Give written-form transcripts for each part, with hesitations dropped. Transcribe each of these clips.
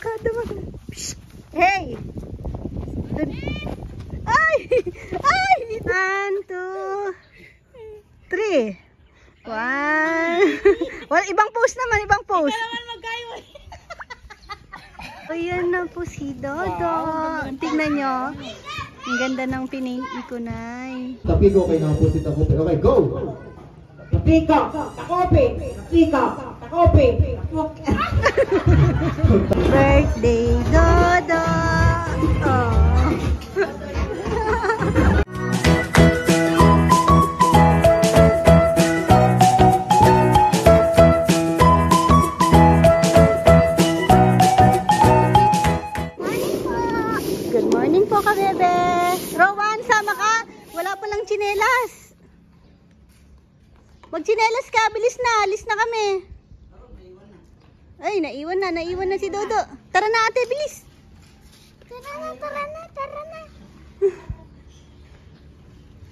Kada mo. Hey! Ay! Ay! 1, 2, 3. 1. Well, ibang pose naman, ibang pose. Ikaw naman magkayo. Ayan na po si Dodo. Tingnan nyo. Ang ganda ng pinaint ko, Nay. Tapiko kayo na po si Takope. Okay, go! Tapiko, takope, tapiko, takope, Birthday, Dodo! Oh. Good morning po ka, bebe. Rowan, sama ka. Wala palang tsinelas. Magtsinelas ka, bilis na. Alis na kami. Ay, naiwan na si Dodo. Tara na ate, bilis. Tara na.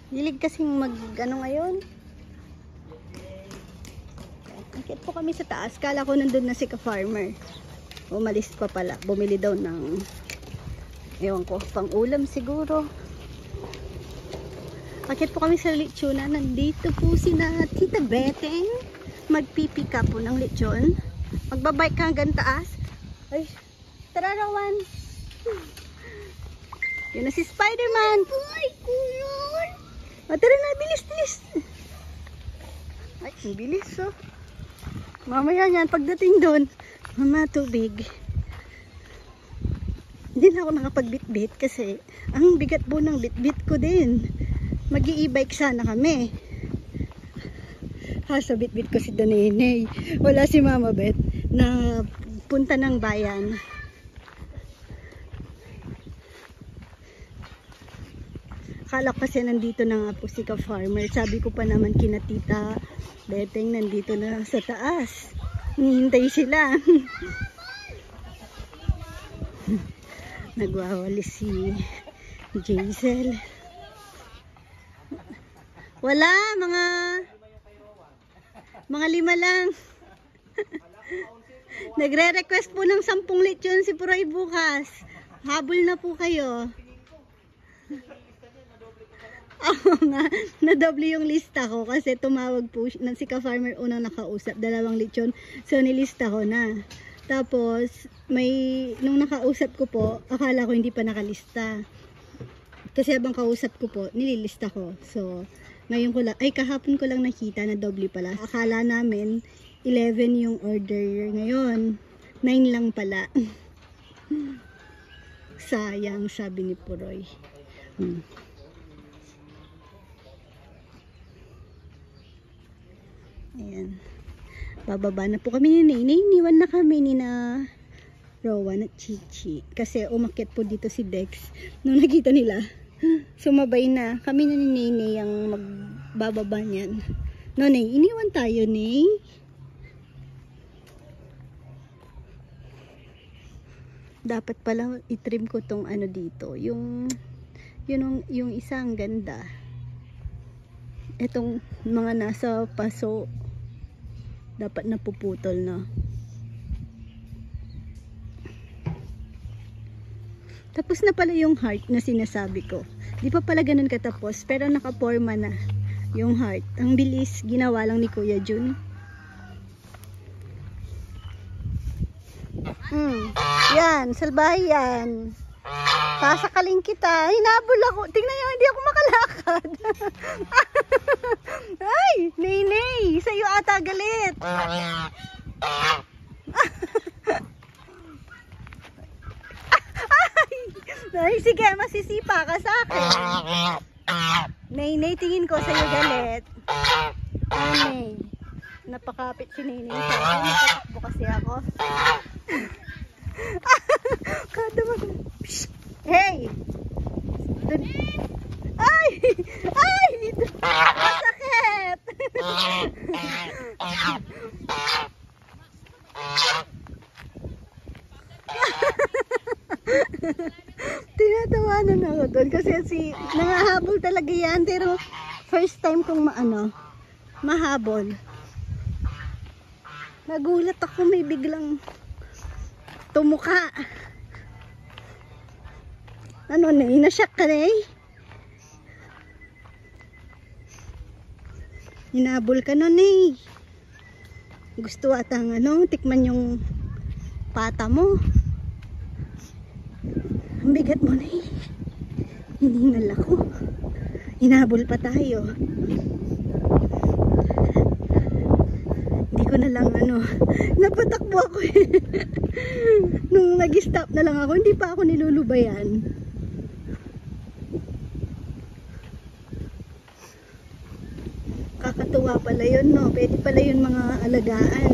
Hilig kasing ano ngayon. Akit po kami sa taas. Kala ko nandun na si ka-farmer. Umalis pa pala. Bumili daw ng, ewan ko, pang ulam siguro. Akit po kami sa lechona. Nandito po si Tita Beteng. Magpipika po ng lechon. Magbabike ka hanggang taas. Ay, tara Rowan. Yun na si Spider-Man. O, tara na, bilis. Ay, ang bilis oh. Mamaya yan, pagdating doon, mama, tubig. Hindi na ako nakapag-bit-bit kasi ang bigat po ng bit-bit ko din. Mag-i-e-bike sana kami. Sa bit-bit ko si Donene. Wala si Mama Bet na punta ng bayan. Akala ko kasi nandito na nga po si ka-farmer. Sabi ko pa naman kina Tita Beteng nandito na sa taas. Hinihintay sila. Nagwawali si Jaisel. Wala, mga 5 lang. Nagre-request po ng 10 lechon si Puroy bukas. Habol na po kayo. Oo nga, nadoble yung lista ko kasi tumawag po si ka-farmer unang nakausap, 2 lechon. So nilista ko na. Tapos nung nakausap ko po, akala ko hindi pa nakalista. Kasi habang kausap ko po, nililista ko. So ngayon ko lang, kahapon ko lang nakita na doble pala. Akala namin 11 yung order ngayon. 9 lang pala. Sayang, sabi ni Puroy. Ayan. Bababa na po kami ni Nene. Iniwan na kami ni na Rowan at Chichi. Kasi umakyat po dito si Dex. Nung nakita nila, sumabay na. Kami na ni Nene ang magbababa niyan. No, Nene, iniwan tayo, Nene. Dapat pala itrim ko tong ano dito. Yung isang ganda. Itong mga nasa paso, dapat napuputol na. Tapos na pala yung heart na sinasabi ko. Di pa pala ganun katapos, pero nakaporma na yung heart. Ang bilis, ginawa lang ni Kuya Jun. Yan, salbahe yan. Sasakaling kita. Hinabol ako. Tingnan nyo, hindi ako makalakad. Ay, Nene, sa'yo ata galit. Ay, sige, masisipa ka sa akin. Nene, tingin ko sa'yo galit. Nene, napakapit si Nene sa akin. Napatakbo kasi ako. Kada mo. Hey! Ay! Ay! Masakit! Tinatawanan ako doon kasi nangahabol talaga yan, pero first time kong mahabol. Nagulat ako, may biglang tumuka. Ano na, inasyak ka na eh. Hinabol ka nun eh. Gusto atang tikman yung pata mo. Ang bigat mo na eh. Hiningal ako. Hinabol pa tayo. Hindi ko na lang napatakbo ako eh. Nung nag-stop na lang ako, hindi pa ako nilulubayan. Kakatuwa pala yun, no? Pwede pala yun mga alagaan.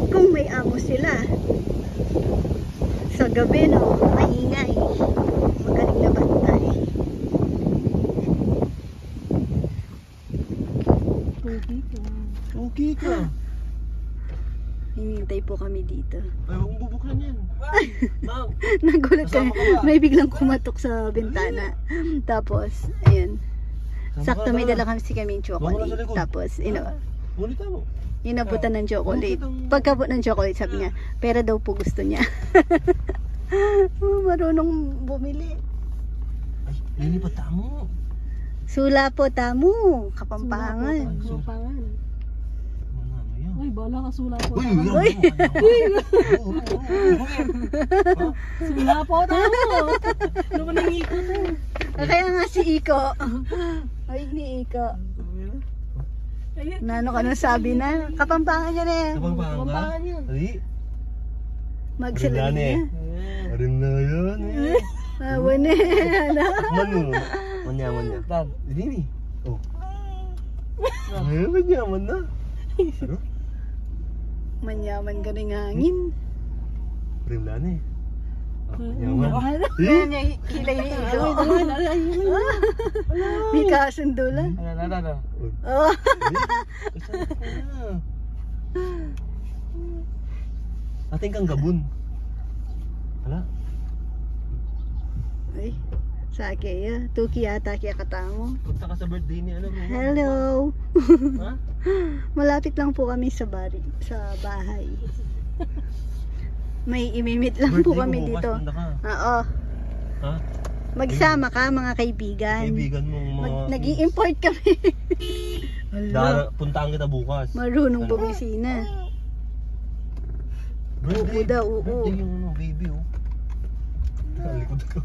Kung may amo sila. Sa gabi, no? Maingay. Magaling na bantay. Okay ka. Hinihintay po kami dito. Ay, huwag mong bubuklan yan. Ma'am. Nagulat Kasama kami. ka ba? May biglang kumatok sa bintana. Tapos, ayun. Sakto may dala kami si kaming chocolate. Tapos, Ulita mo. inabutan ng chocolate. Pagkabot ng chocolate, sabi niya, pera daw po gusto niya. Marunong bumili. Ay, lilipat tamo. Sula po, tamo. Kapampangan. Kapampangan. Ano yan? Uy, bala ka sula po. Uy, Sula po tamo. Ano ba nangikot mo? Kaya nga si Iko. Ay, ni Iko. Nano ka nang sabi na? Kapampangan niya na eh. Kapampangan ka? Ay, Magsalita niya. arim na yan eh. Awan eh. Manu. Manyaman niya. Dad. Hindi. Oh. Ay, manyaman na. Ano? Manyaman ka ng hangin. Arim na eh. Manyaman. Ayan niya, hilay ni Iko. May kasundo lang. Ano? Oh. Ating kang gabon. Hala? Ay, sa kaya. Tuki yata kaya katamo. Punta ka sa birthday ni ano mo. Hello. Ha? Malapit lang po kami sa bahay. May imimit lang po Birthday kami mo bukas, dito. punta ka. Oo. Ha? Magsama ka mga kaibigan. Kaibigan mo mga... Nag-i-import kami. Puntaan kita bukas. Marunong bumisina. Oo daw, oo. Birthday yung baby oh. Talikod ako.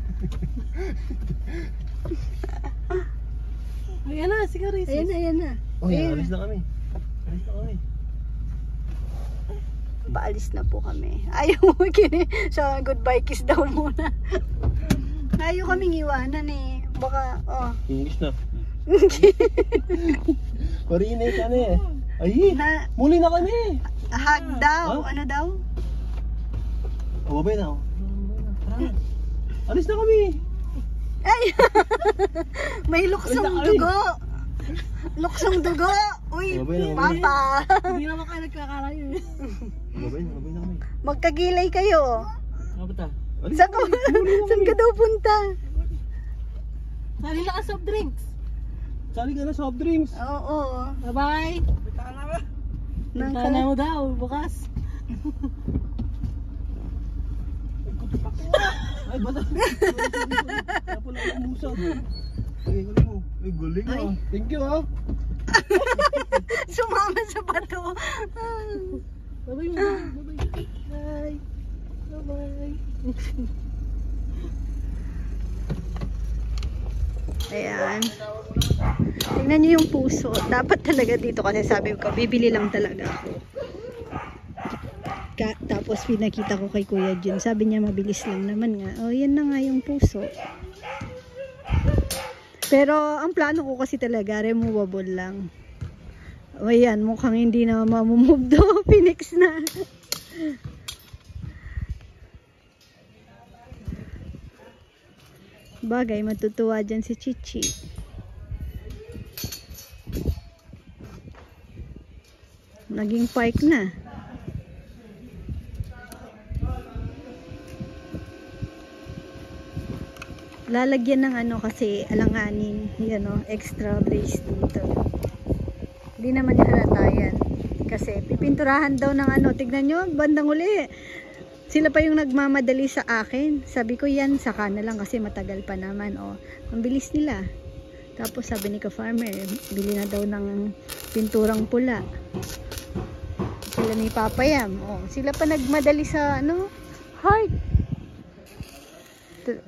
Ayan na, si Carissa. Ayan na. Oh, alis na kami. Paalis na po kami. Ayaw mo sa goodbye kiss daw muna. Ayaw kaming iwanan eh. Baka, English na. Parinay ka na eh. Ay, muli na kami. hug daw. Huh? Ano daw? O, babay na oh. Tara. Alis na kami. Ay! May luksong dugo. Luksong dugo. Uy, Babay na, papa. Hindi naman kayo nagkakalayo eh. Babay na kami. Magkagilay kayo. Ano ba ta? Alis Saan ka daw punta? Sali na ka soft drinks. Sali ka na soft drinks. Oo. Bye-bye. Tana mo daw, bukas. Ay, bata. Kaya pala ako umusag. Ay, galing mo. Ay, galing ah. Thank you ah. Sumama sa bato. Bye-bye mo. Bye-bye. Bye. Bye-bye. Ayan. Tingnan nyo yung puso. Dapat talaga dito kasi sabi ko, bibili lang talaga ako. Tapos pinakita ko kay Kuya Jun. Sabi niya mabilis lang naman nga. Oh, yan na nga yung puso. Pero ang plano ko kasi talaga, removable lang. O yan, mukhang hindi na mamumove do. Phoenix na. Bagay, matutuwa dyan si Chichi. Naging park na. Lalagyan ng ano kasi alanganin, yan o, extra brace dito. Hindi naman halata yan. Kasi pipinturahan daw ng ano, tignan nyo, bandang uli. Sila pa yung nagmamadali sa akin. Sabi ko yan, saka na lang kasi matagal pa naman. O, ang bilis nila. Tapos sabi ni ka-farmer, bili na daw ng pinturang pula. Sila ni Papayam. O, sila pa nagmadali sa ano, heart.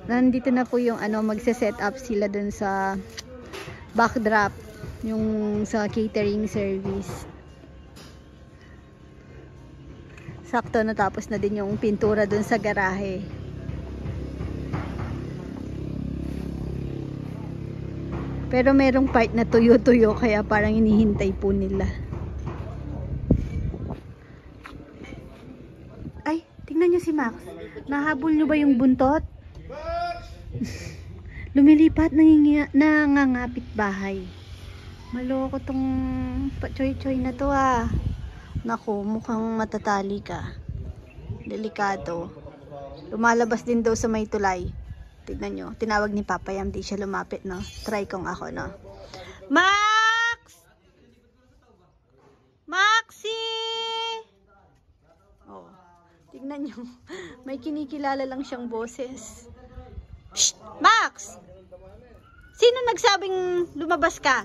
Nandito na po yung ano, magse-set up sila dun sa backdrop, yung sa catering service. Sakto natapos na din yung pintura dun sa garahe. Pero merong part na tuyo-tuyo kaya parang hinihintay po nila. Ay, tingnan nyo si Max. Nahabol nyo ba yung buntot? Lumilipat, nangangapit bahay. Maloko tong pa-choy-choy na to ah. Naku, mukhang matatali ka. Delikado. Lumalabas din daw sa may tulay. Tignan nyo, tinawag ni Papayam, di siya lumapit, no? Try kong ako, no? Max! Maxi! Oh, tignan nyo. May kinikilala lang siyang boses. Shh! Max! Sino nagsabing lumabas ka?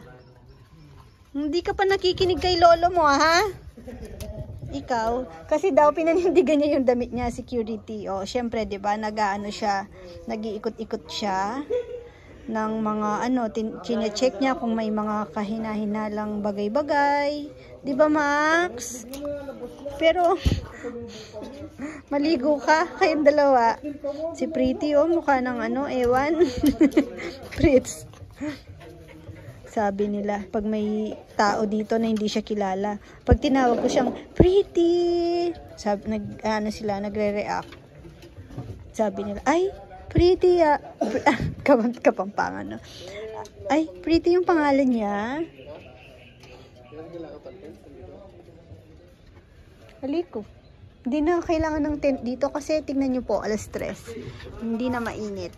Hindi ka pa nakikinig kay lolo mo, ha? Ikaw, kasi daw pinanindigan niya yung damit niya, security. O, syempre, 'di ba, nag-aano siya, nag-iikot-ikot siya ng mga ano, chine-check niya kung may mga kahina-hinalang bagay-bagay. 'Di ba, Max? Pero maligo ka kayong dalawa. Si Pretty, oh, mukha ng ano, ewan. Pritz. Sabi nila, pag may tao dito na hindi siya kilala, pag tinawag ko siyang Pretty, sabi, nagre-react. Sabi nila, ay, Pretty, kapampangan, no? Ay, Pretty yung pangalan niya. Haliko. Hindi na kailangan ng tent dito kasi tingnan nyo po, 3:00. Hindi na mainit.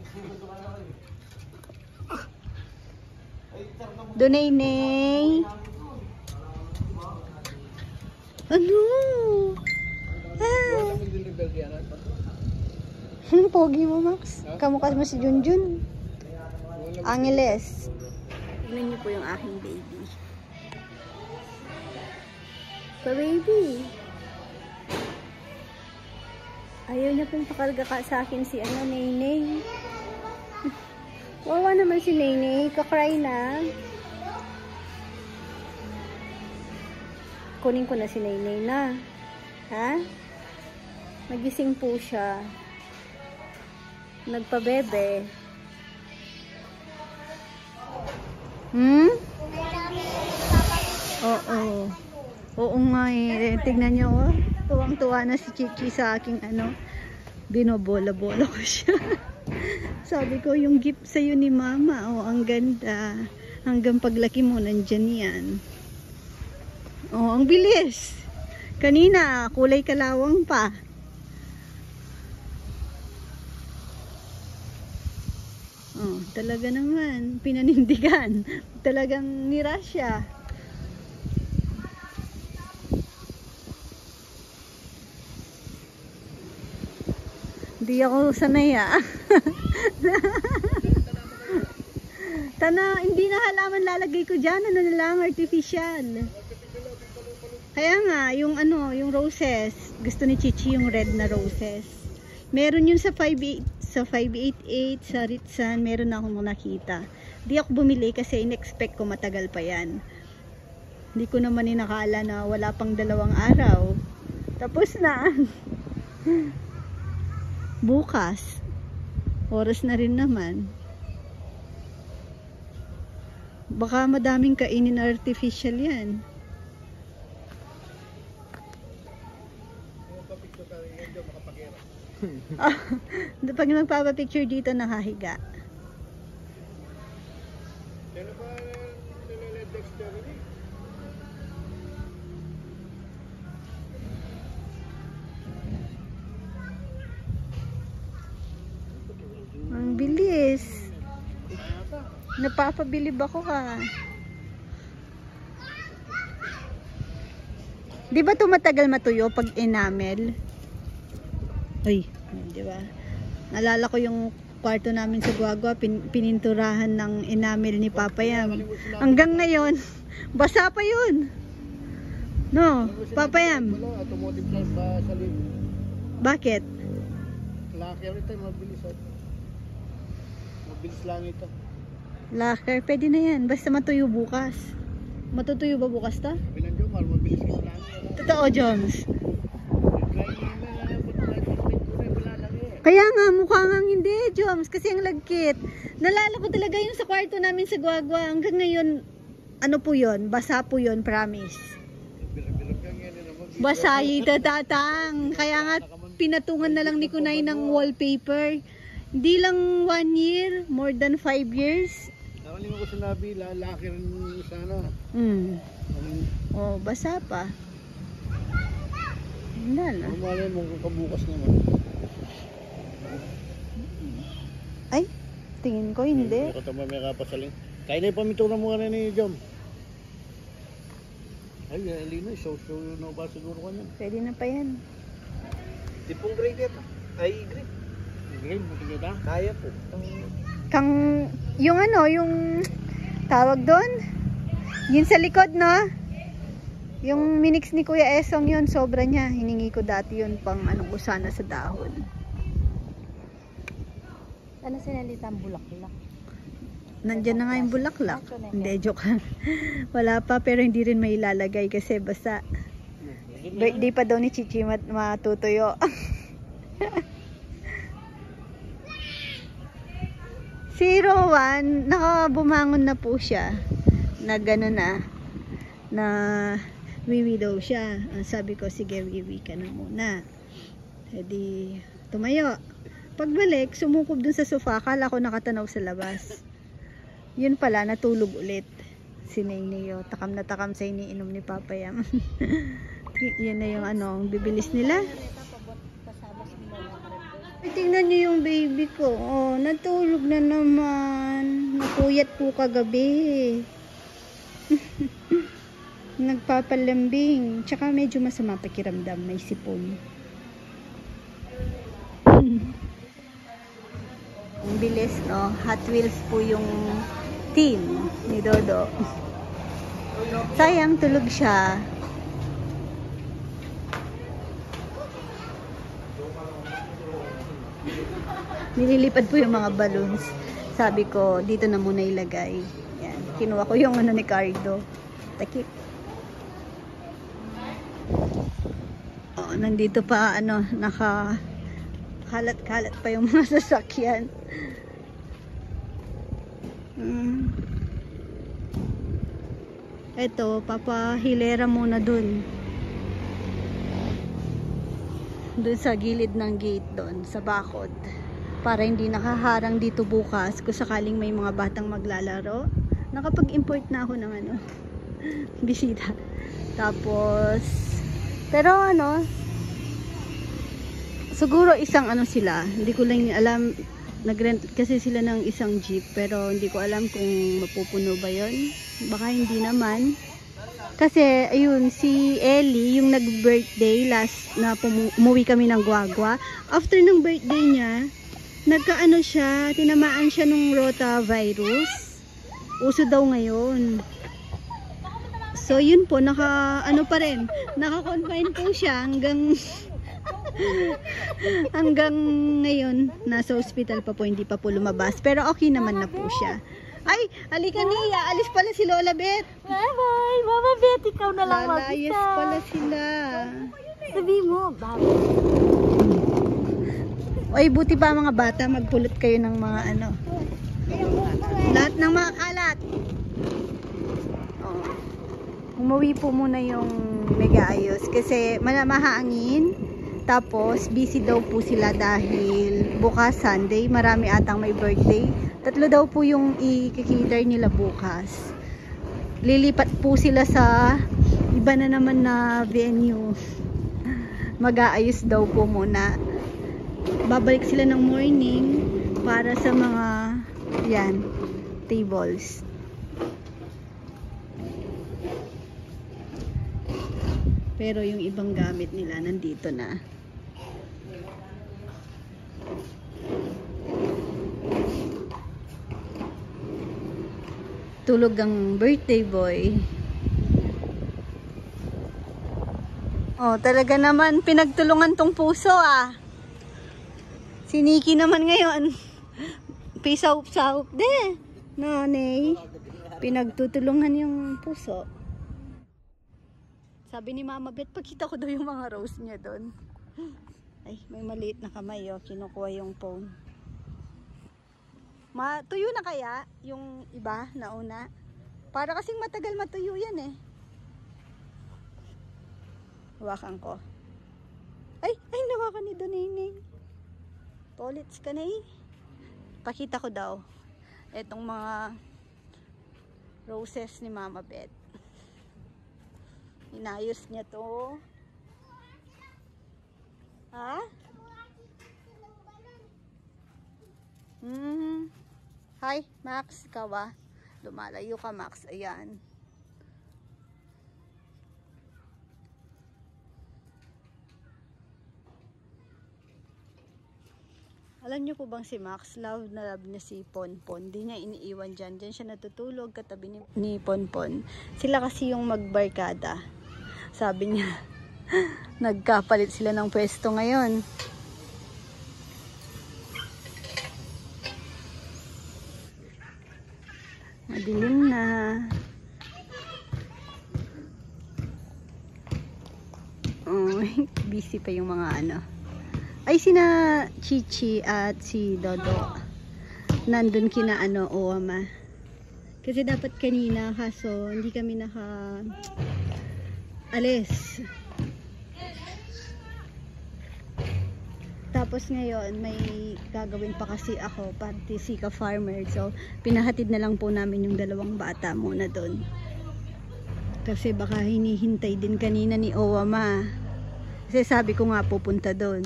Donay-nay. Ano? Ah. Pogi mo, Max. Kamukha mo si Junjun. Angeles. Tignan niyo po yung aking baby. Pa-baby. Ayaw niya pong pakarga ka sa akin si ano, Naynay. Wawa naman si Naynay. Kakry na. Kunin ko na si Naynay na. Ha? Nagising po siya. Nagpabebe. Hmm? Oo. Oo nga eh. Tignan niyo, oh. Tuwang-tuwa na si Chichi sa aking ano. Binobola-bola ko siya. Sabi ko, yung gift sa'yo ni Mama. Oh, ang ganda. Hanggang paglaki mo, nandyan yan. Oh, ang bilis. Kanina, kulay kalawang pa. Oh, talaga naman. Pinanindigan. Talagang nira siya. Hindi ako sanay ah. Hindi na halaman lalagay ko dyan. Ano na lang, artificial. Kaya nga, yung ano, yung roses. Gusto ni Chichi yung red na roses. Meron yun sa 588, sa Ritsan. Meron na akong nakita. Di ako bumili kasi in-expect ko matagal pa yan. Hindi ko naman inakala na wala pang 2 araw. Tapos na. Bukas. Oras na rin naman. Baka madaming kainin na artificial yan. Pag magpapapicture dito, nakahiga. Ang bilis. Napapabilib ako ka. Di ba tumatagal matuyo pag enamel? Uy, di ba? Naalala ko yung kwarto namin sa Guagua, pininturahan ng enamel ni Papa Yam. Hanggang ngayon, basa pa yun. No, Papa Yam. Wala, automotive sa lib. Bakit? Laki rin tayo, mabilis. Mabilis lang ito. Lacquer, pwede na yan. Basta matuyo bukas. Matutuyo ba bukas ta? Pinandiyo, mabilis ka lang. Totoo, Joms. Kaya nga, mukha nga hindi, Joms. Kasi ang lagkit. Nalala ko talaga yun sa kwarto namin sa Guagua. Hanggang ngayon, ano po yun? Basa po yun, promise. Basayi tatatang. Kaya nga, pinatungan na lang ni Kunay ng wallpaper. Hindi lang 1 year, more than 5 years. Nakalimang ko sinabi, lalaki rin sana. Oh, basa pa. Wala na. Malay mo kung kabukas naman. Ay, tingin ko hindi. Katama may kapasaling. Kaya na yung pamitura mo ka na ni Jom. Ay, Elina, show na ba siguro ka niyan? Pwede na pa yan. Tipong grade ito. Ay, grade. Grade, matigil ka? Kaya po. Kang, yung ano, yung tawag doon? Yun sa likod, no? Yung minix ni Kuya Esong yun, sobra niya. Hiningi ko dati yun pang ano, usana sa dahon. Ano sinalita ang bulaklak? Nandiyan na nga yung bulaklak. Hindi, joke. Wala pa, pero hindi rin may ilalagay kasi basta birthday pa daw ni Chichi matutuyo. 01, nakabumangon na po siya. Na gano'n na wiwi daw siya. Sabi ko, sige, wiwi ka na muna. Edi, tumayo. Pagbalik, sumukob dun sa sofa. Akala ko nakatanaw sa labas. Yun pala, natulog ulit. Si Neo. Takam na takam sa iniinom ni Papa Yam. Yan na yung ano, bibilis nila. Tingnan niyo yung baby ko. Oh, natulog na naman. Napuyat po kagabi. Nagpapalambing. Tsaka medyo masama pakiramdam. May sipon. Ang bilis, no? Hot Wheels po yung team ni Dodo. Sayang, tulog siya. Nililipad po yung mga balloons. Sabi ko, dito na muna ilagay. Yan. Kinuha ko yung ano ni Cardo. Takip. Oh, nandito pa, ano, kalat-kalat pa yung mga sasakyan. Eto, papahilera muna dun sa gilid ng gate doon, sa bakod, para hindi nakaharang dito bukas kung sakaling may mga batang maglalaro. Nakapag-import na ako ng ano, bisita. Tapos, pero ano, siguro isang ano sila, hindi ko lang alam, nag-rent kasi sila ng isang jeep, pero hindi ko alam kung mapupuno ba yon. Baka hindi naman. Kasi, ayun, si Ellie, yung nag-birthday last na umuwi kami ng Guagua. After ng birthday niya, nagkaano siya, tinamaan siya ng rotavirus. Uso daw ngayon. So, yun po, ano pa rin, naka-confine po siya hanggang ngayon, nasa hospital pa po, hindi pa po lumabas. Pero okay naman na po siya. Ay, halika niya. Alis pala si Lola Beth. Bye-bye. Mama Beth, ikaw na lang mag-isa. Lalayas pala sila. Sabi mo, bye. Oy, buti pa mga bata, magpulot kayo ng mga ano. Lahat ng mga kalat. Oh. Umuwi po muna yung nag-aayos kasi mahangin. Tapos, busy daw po sila dahil bukas Sunday, marami atang may birthday. 3 daw po yung i-cater nila bukas. Lilipat po sila sa iba na naman na venue. Mag-aayos daw po muna. Babalik sila ng morning para sa mga yan, tables. Pero yung ibang gamit nila nandito na. Tulog ang birthday boy. Oh, talaga naman pinagtulungan tong puso ah. Si Nikki naman ngayon. Pisaup-saup de. Nanay. Pinagtutulungan yung puso. Sabi ni Mama Bet, pagkita ko daw yung mga rose niya doon. Ay, may maliit na kamay oh. Kinukuha yung phone. Matuyo na kaya yung iba na una? Para kasing matagal matuyo yan eh. Hawakan ko. Ay, nawakan ni Donay. Tolits ka na eh. Pakita ko daw. Etong mga roses ni Mama Bet. Inayos niya to. Ha? Hi, Max. Ikaw ba? Lumalayo ka, Max. Ayan. Alam niyo po bang si Max, love na love niya si Ponpon. Di niya iniiwan dyan. Diyan siya natutulog katabi ni Ponpon. Sila kasi yung magbarkada. Sabi niya, nagkapalit sila ng pwesto ngayon. Madilim na. Oh, busy pa yung mga ano. Ay, sina Chichi at si Dodo nandun kina Owama. Kasi dapat kanina, kaso hindi kami alis. Tapos ngayon, may gagawin pa kasi ako, pati si Ka-Farmer. So, pinahatid na lang po namin yung dalawang bata muna doon. Kasi baka hinihintay din kanina ni Owama. Kasi sabi ko nga pupunta doon.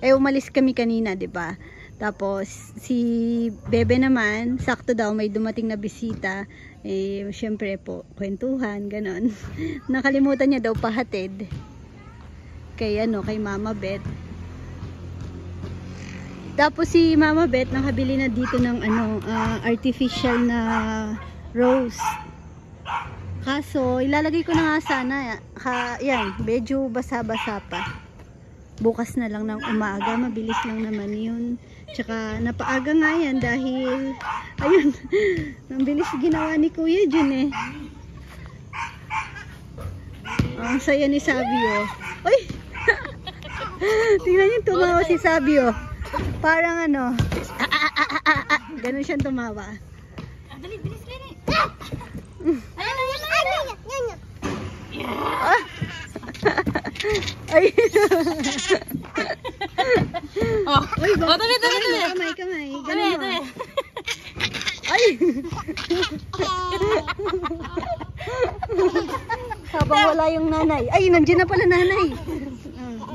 Umalis kami kanina, 'di ba? Tapos si Bebe naman, sakto daw may dumating na bisita. Syempre po, kwentuhan, ganon. Nakalimutan niya daw pahatid kay Mama Bet. Tapos si Mama Bet nakabili na dito ng artificial na rose. Kaso ilalagay ko na nga sana, yan, medyo basa-basa pa. Bukas na lang ng umaga, mabilis lang naman yun. Tsaka napaaga nga yan dahil ayun, ang bilis ginawa ni Kuya Jun eh. Ang saya ni Sabio. Uy! Tingnan niyo, tumawa si Sabio. Parang ganun siyang tumawa. Dali, bilis ka rin. Ay! Uy, dali. Kamay. Ganun mo. Ay! Habang wala yung nanay. Ay, nandiyan na pala nanay.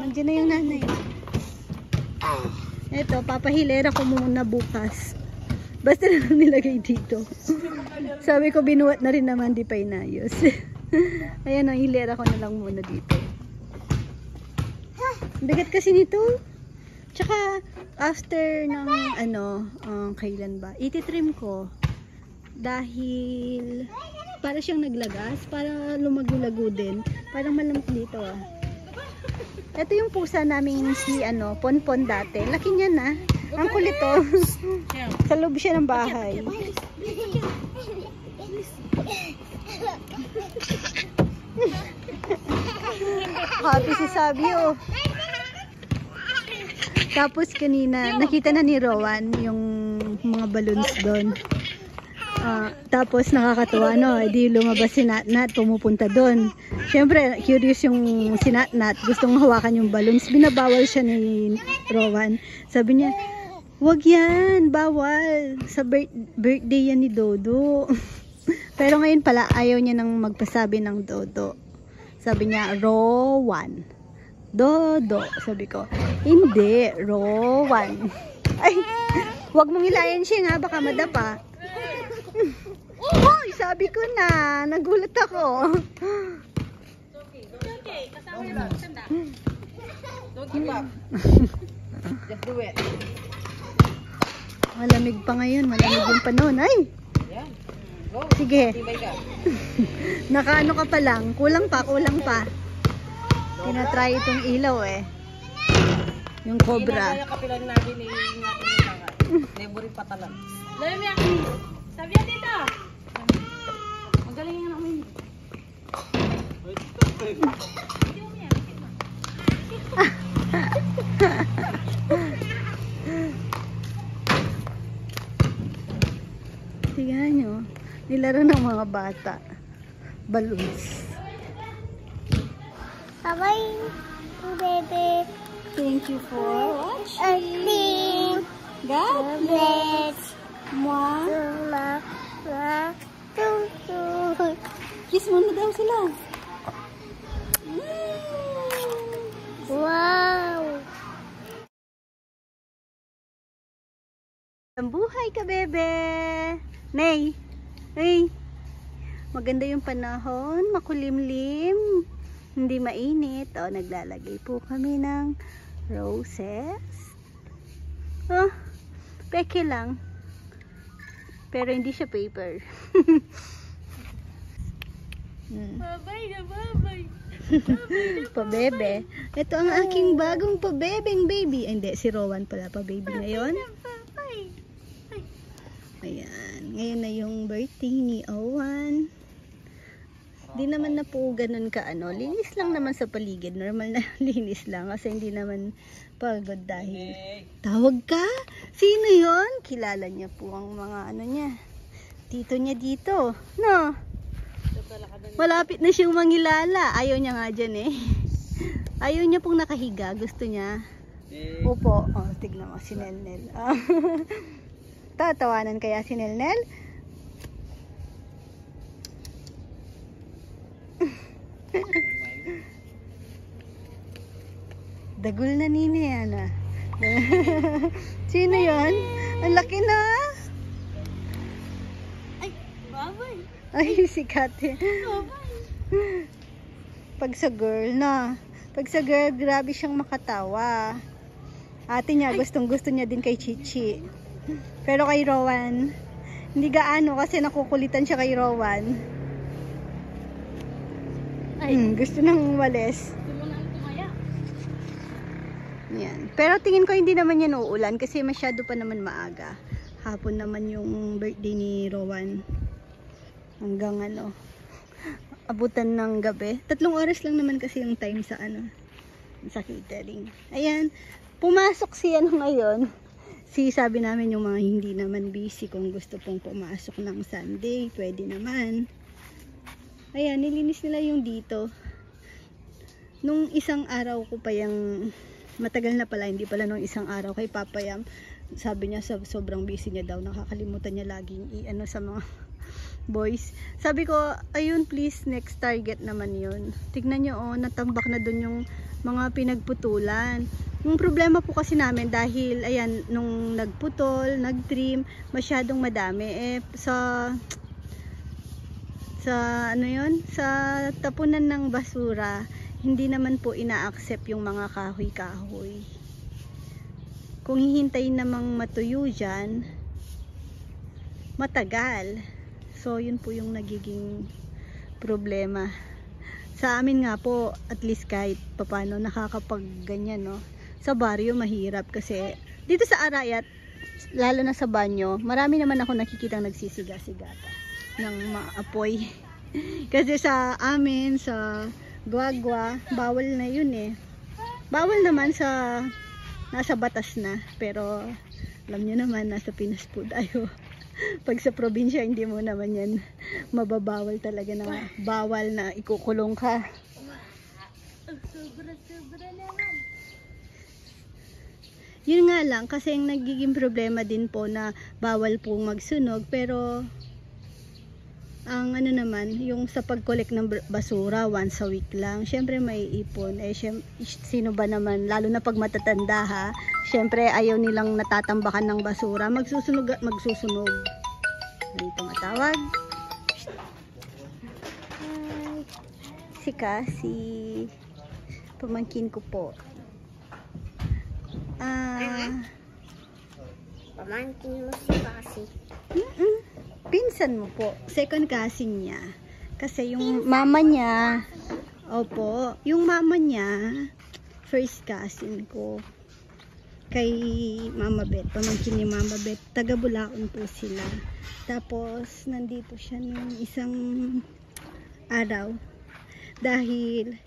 Nandiyan na yung nanay. Eto, papahilera ko muna bukas. Basta na lang nilagay dito. Sabi ko, binuwat na rin naman, di pa inayos. Ayan, ang hilera ko na lang muna dito. Bigat kasi nito. Tsaka, after ng, kailan ba? Ititrim ko. Dahil, para siyang naglagas, para lumago-lago din. Parang malamok dito ah. Ito yung pusa namin si Ponpon dati. Laki niya na. Ang kulit oh. Sa loob siya ng bahay. Happy si Sabio. Tapos kanina, nakita na ni Rowan yung mga balloons doon. Tapos nakakatuwa, di lumabas si Natnat, pumupunta doon. Siyempre, curious yung si Natnat, gustong hawakan yung balloons. Binabawal siya ni Rowan. Sabi niya, wag yan, bawal. Sa birthday yan ni Dodo. Pero ngayon pala, ayaw niya nang magpasabi ng Dodo. Sabi niya, Rowan. Dodo. Sabi ko, hindi, Rowan. Ay, wag mong hilayan siya nga, baka madapa. Hoy, sabi ko na, nagulat ako. kasama niya ba? Maganda. Don't give up. Just do it. Malamig pa ngayon, malamig yung panahon. Ay! Yan. Go. Sige. Tibay ka. Nakaano ka pa lang. Kulang pa, kulang pa. Tinatry itong ilaw eh. Yung cobra. Kaya kapilan natin natin yung mga. Never rin patalan. Dali mo yan. Sabi yan dito. Magaling yan ako yun. Tingnan nyo. Nilaro ng mga bata. Balloons. Bye, baby. Thank you for watching. God bless. Mwah. Kiss muna daw sila. Wow. Ang buhay ka, bebe. Nay. Hey. Maganda yung panahon. Makulimlim. Hindi mainit. O, naglalagay po kami ng roses. Oh, peke lang. Pero hindi siya paper. Babay na babay. Pabebe. Ito ang aking bagong pabebeng baby. Ay, hindi, si Rowan pala pa-baby ngayon. Ayan. Ngayon na yung birthday ni Owen. Di naman na po ganun ka ano. Linis lang naman sa paligid. Normal na linis lang. Kasi hindi naman pagod dahil. Tawag ka? Sino yon? Kilala niya po ang mga ano niya. Tito niya dito. No? Malapit na siyang mangilala. Ayaw niya nga dyan eh. Ayaw niya pong nakahiga. Gusto niya. Opo. Oh, tignan mo si Nelnel. Tatawanan kaya si Nelnel? Dagul na nini yan ah. Sino yon? Ang laki na. Ay, babay. Ay, si Kate. Pag sa girl na. Pag sa girl, grabe siyang makatawa. Ate niya, gustong gusto niya din kay Chichi. Pero kay Rowan, hindi gaano kasi nakukulitan siya kay Rowan. Gusto nang walis. Gusto mo na ang tumaya. Yan. Pero tingin ko hindi naman yan uulan kasi masyado pa naman maaga. Hapon naman yung birthday ni Rowan. Hanggang ano, abutan ng gabi. 3 oras lang naman kasi yung time sa ano, sa catering. Ayan. Pumasok siya ngayon. Sabi namin yung mga hindi naman busy kung gusto pong pumasok ng Sunday, pwede naman. Ayan, nilinis nila yung dito. Nung isang araw ko pa yung, matagal na pala, hindi pala nung isang araw kay Papa Yam, sabi niya sobrang busy niya daw, nakakalimutan niya laging i-ano sa mga boys. Sabi ko, ayun please, next target naman yun. Tignan nyo, oh, natambak na dun yung mga pinagputulan. Yung problema po kasi namin dahil, ayan, nung nagputol, nagtrim, masyadong madami. Eh, sa ano yun? Sa tapunan ng basura, hindi naman po ina-accept yung mga kahoy-kahoy. Kung hihintayin namang matuyo dyan, matagal. So, yun po yung nagiging problema. Sa amin nga po, at least kahit papano nakakapag ganyan, no? Sa baryo, mahirap kasi dito sa Arayat, lalo na sa banyo, marami naman ako nakikitang nagsisiga-sigata ng maapoy. Kasi sa amin, sa Guagua, bawal na yun eh. Bawal naman sa nasa batas na, pero alam nyo naman, nasa Pinas po tayo. Pag sa probinsya, hindi mo naman yan mababawal talaga na bawal na ikukulong ka. Sobra-sobra naman. Yun nga lang, kasi yung nagiging problema din po na bawal pong magsunog, pero ang ano naman, yung sa pag-collect ng basura, once a week lang, syempre may ipon. Eh, sino ba naman, lalo na pag matatanda ha, syempre ayaw nilang natatambakan ng basura, magsusunog at magsusunog. Dito matawag. Si Cassie. Pamangkin ko po. Pamangkin mo si Kasi. Pinsan mo po. Second cousin niya. Kasi yung mama niya, opo, yung mama niya, first cousin ko. Kay Mama Beth, pamangkin ni Mama Beth. Taga Bulacan po sila. Tapos, nandito siya nung isang araw. Dahil,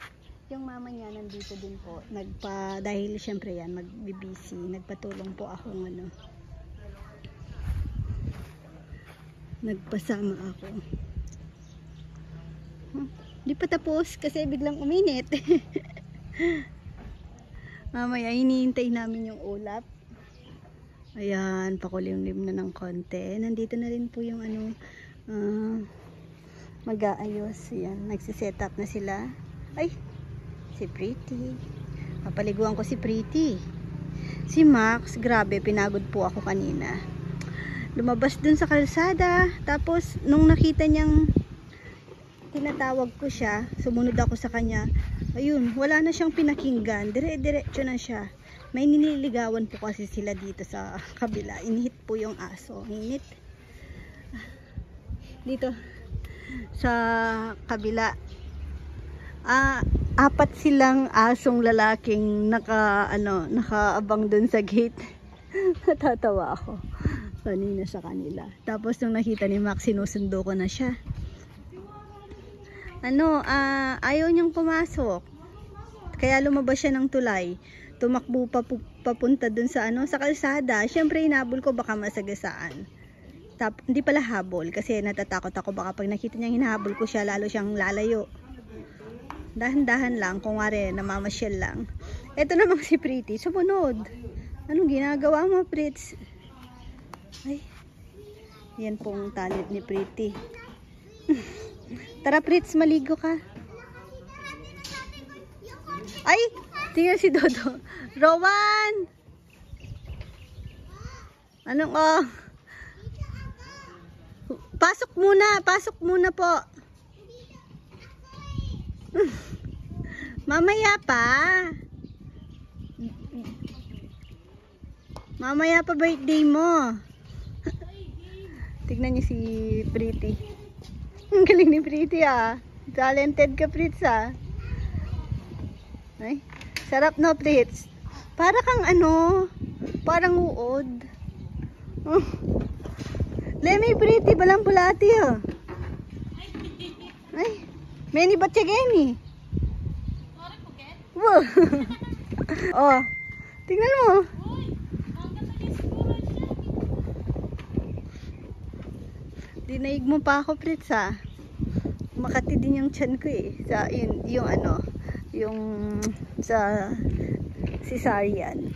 yung mama niya nandito din po. Dahil syempre yan, mag-busy. Nagpatulong po akong nagpasama ako. Di pa tapos kasi biglang uminit. Mamaya hinihintay namin yung ulap. Ayan, pakulimlim na ng konti. Nandito na rin po yung mag-aayos. Ayan, nagsiset up na sila. Ay, si Pretty. Papaliguan ko si Pretty. Si Max, grabe, pinagod po ako kanina. Lumabas dun sa kalsada. Tapos, nung nakita niyang tinatawag ko siya, sumunod ako sa kanya. Ayun, wala na siyang pinakinggan. Dire-diretso na siya. May nililigawan po kasi sila dito sa kabila. Inhit po yung aso. Inhit. Dito sa kabila. Apat silang asong lalaking nakaabang dun sa gate. Natatawa ako kanina sa kanila. Tapos nung nakita ni Max, sinusundo ko na siya. Ayaw niyang pumasok. Kaya lumabas siya ng tulay. Tumakbo papunta dun sa sa kalsada. Syempre hinabol ko baka masagasaan. Hindi pala habol kasi natatakot ako baka pag nakita niyang hinahabol ko siya lalo siyang lalayo. Dahan-dahan lang, kung wari namamasyal lang. Ito namang si Pretty, sumunod. Anong ginagawa mo, Pritz? Ay, yan pong talent ni Pretty. Tara, Pritz, maligo ka. Ay, tingnan si Dodo. Rowan! Anong pasok muna po. Mamaya pa. Mamaya pa birthday mo. Tignan niyo si Pretty. Ang galing ni Pretty Talented ka, Pritz Ay, sarap no, Pritz. Para kang parang uod. Lemay Pretty, balang bulati Ay, many batchageni. Wow. Tingnan mo. Dinaig mo pa ako, Pritz Makati din yung tiyan ko sa yung sa cesarean,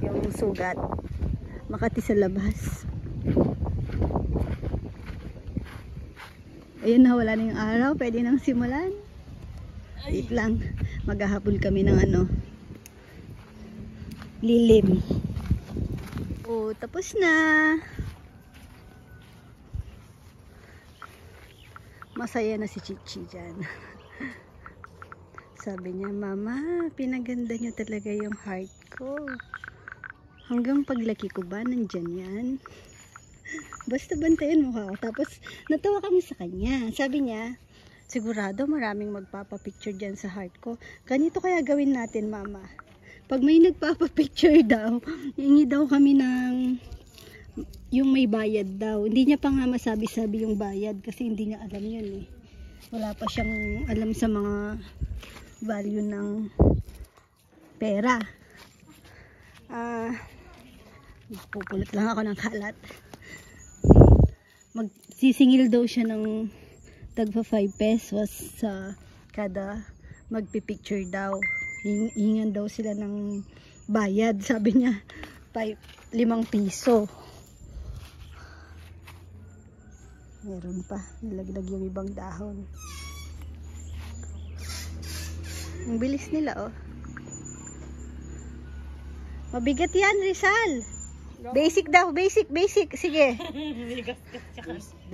yung sugat. Makati sa labas. Ayun na, wala na yung araw, pwede nang simulan. Wait lang, maghahabol kami ng lilim. Tapos na. Masaya na si Chichi dyan. Sabi niya, Mama, pinaganda niyo talaga yung heart ko. Hanggang paglaki ko ba, nandyan yan? Basta bantayan mo ako. Tapos, natawa kami sa kanya. Sabi niya, sigurado maraming magpapapicture dyan sa heart ko. Ganito kaya gawin natin, Mama. Pag may nagpapapicture daw, hingi daw kami ng yung may bayad daw. Hindi niya pa nga masabi-sabi yung bayad kasi hindi niya alam yun Wala pa siyang alam sa mga value ng pera. Pupulot lang ako ng kalat. Magsisingil daw siya ng tagpa 5 pesos sa kada magpipicture daw. Hingan daw sila ng bayad. Sabi niya 5 piso. Meron pa. Nilaglag yung ibang dahon. Ang bilis nila Mabigat yan, Rizal. Basic daw, basic. Sige.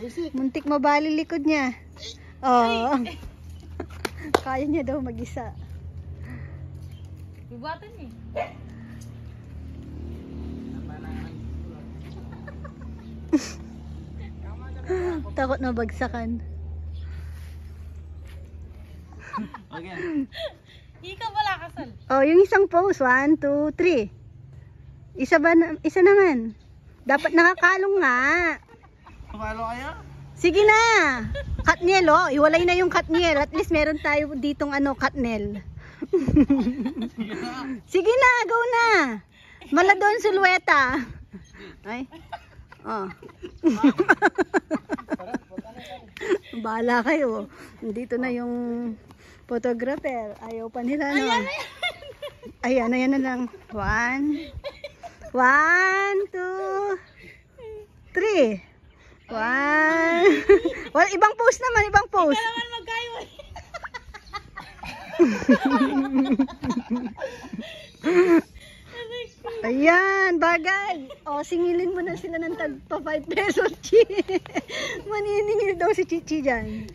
Basic. Muntik mabali likod niya. Kaya niya daw mag-isa. Bubatan eh. Takot na bagsakan. Okay. Ikaw wala kasal. Oh, yung isang pose. 1, 2, 3. Isa naman. Dapat nakakalong nga. Tumalo kayo? Sige na. Katniel, oh. Iwalay na yung katniel. At least meron tayo ditong katnel. Sige na, go na. Maladon Sulueta. Ay. Oh. Bahala kayo. Dito na yung photographer. Ayaw pa nila, no? Ayan, ayan na lang. 1, 2, 3. 1. Well, ibang pose naman, ibang pose. Ikaw naman magkayo eh. Ayan, bagay. O, singilin mo na sila ng tagpa 5 pesos, Chi. Maniningil daw si Chichi dyan.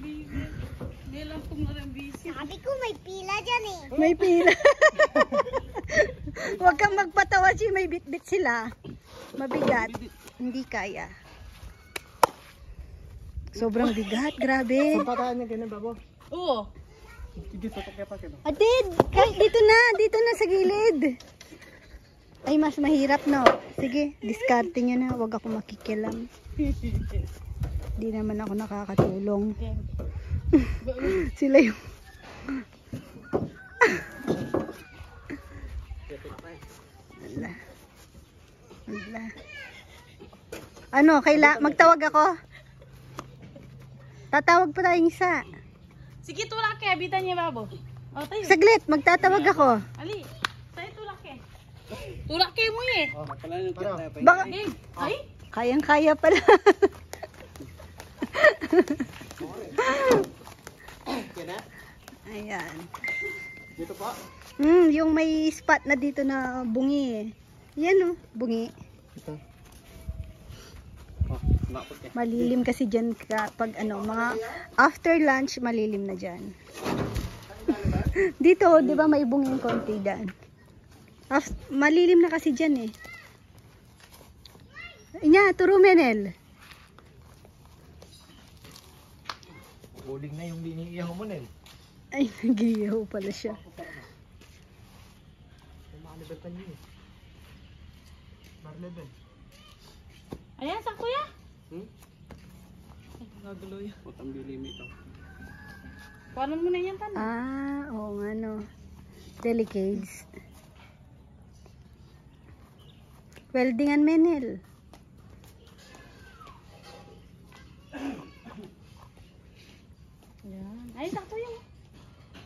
Hindi lang kung marambisi. Sabi ko may pila dyan eh. May pila. Huwag kang magpatawa, Chi. May bit-bit sila. Mabigat. Hindi kaya. Sobrang bigat. Grabe. Patahan niya ganun, babo. Oo. Sige, tutok niya pa kayo. Atid, dito na sa gilid. Ay, mas mahirap, no? Sige, diskarte nyo na. Huwag ako makikilam. Di naman ako nakakatulong. Sila yung... Ala. Ala. Ano, magtawag ako? Tatawag pa tayong isa. Sige, tulak eh. Bitan niya, babo. O, tayo. Saglit, magtatawag ako. Ali, tayo tulak eh. Tulak eh mo eh. Oh, pala yung kaya tayo pa. Baka, Eh, ay. kayang-kaya pala. Ayan. Dito pa? Yung may spot na dito na bungi eh. Yan, oh, bungi. Ito. Oh, nakapot eh. Malilim kasi dyan kapag mga after lunch, malilim na dyan. Dito, di ba may bunging konti dyan. Malilim na kasi dyan eh. Inya, turo Menel. Uling na yung liniiyaw mo na eh. Ay, nagiyaw pala siya. Makalibel pa niyo eh. Marlebel. Ayan, sa kuya. Nagulo yan. Putang bili mo ito. Kuhanan mo na yan, tan. Oo nga no. Delicates. Weldingan Menel. Ayan. Ay, sakto yun.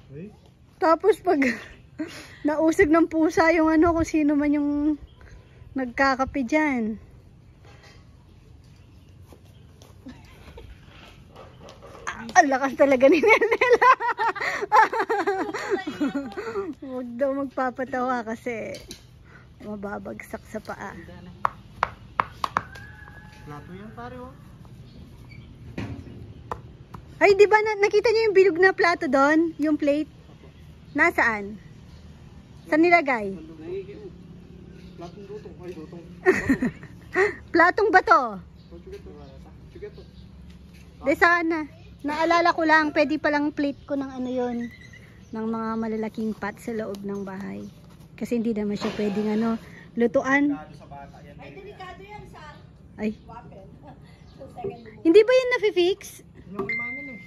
Uy. Tapos pag nausig ng pusa yung kung sino man yung nagkakape dyan. Ang lakas talaga ni Nenela. Huwag daw magpapatawa kasi mababagsak sa paa. Plato yan pare oh. Ay, di ba nakita niyo yung bilog na plato doon? Yung plate? Nasaan? Saan nilagay? Platong dutong. Ay, dutong. Platong ba to? Sige to. Di sana. Naalala ko lang, pwede palang plate ko ng yun. Ng mga malalaking pot sa loob ng bahay. Kasi hindi naman siya pwedeng lutuan. Ay, delikado yan sa Ay. wapen. Hindi ba yun nafi-fix? Yung imanin eh.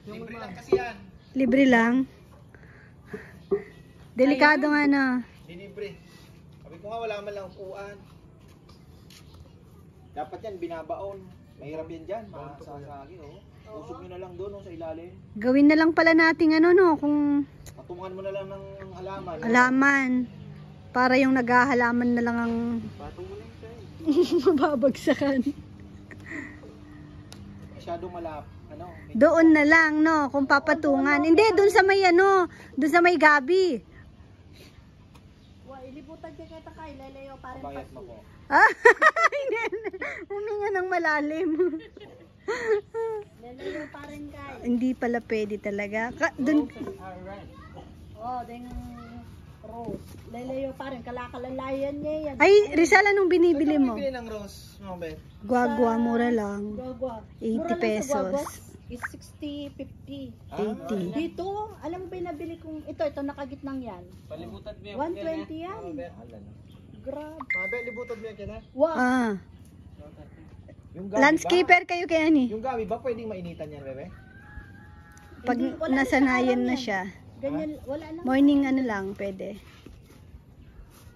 Yung imanin. Kasi yan. Libre lang. Delikado nga Libre. Sabi ko nga wala man lang upuan. Dapat yan binabaon. Mahirap yan dyan. Masasagi oh. Usog nyo na lang doon sa ilalim. Gawin na lang pala nating kung Patungan mo na lang ng halaman. halaman. Para yung naghahalaman na lang ang Patong mo na yung mababagsakan. masyadong malap. Doon na lang, kung papatungan. Hindi, doon sa may doon sa may gabi. Ilibutan ka kita kay lalayo pa rin Bayat mo ko. Huminga ng malalim. Lalayo pa rin kay. Hindi pala pwede talaga. Doon, Oh, dengan rose. Lalayo pa rin, kalakalalayan niya yan. Ay, Rizal, anong binibili mo? Bili ng rose, mga bet. Guagua, mura lang. Guagua. 80 pesos. Is 60, 50. 80. Dito, alam mo ba yung nabili kong, ito nakagitnang yan. Palibutan mo 120 yan. Grabe. Mga bet, libutan mo yan kaya na. Wow. Ah, Yung gabi landscaper kayo kaya ba? ni. Yung gabi ba pwedeng mainitan yan, bebe? Pag Hindi, wala nasanayan na na yan. siya. Ganyan, wala lang. Morning ano lang, pwede.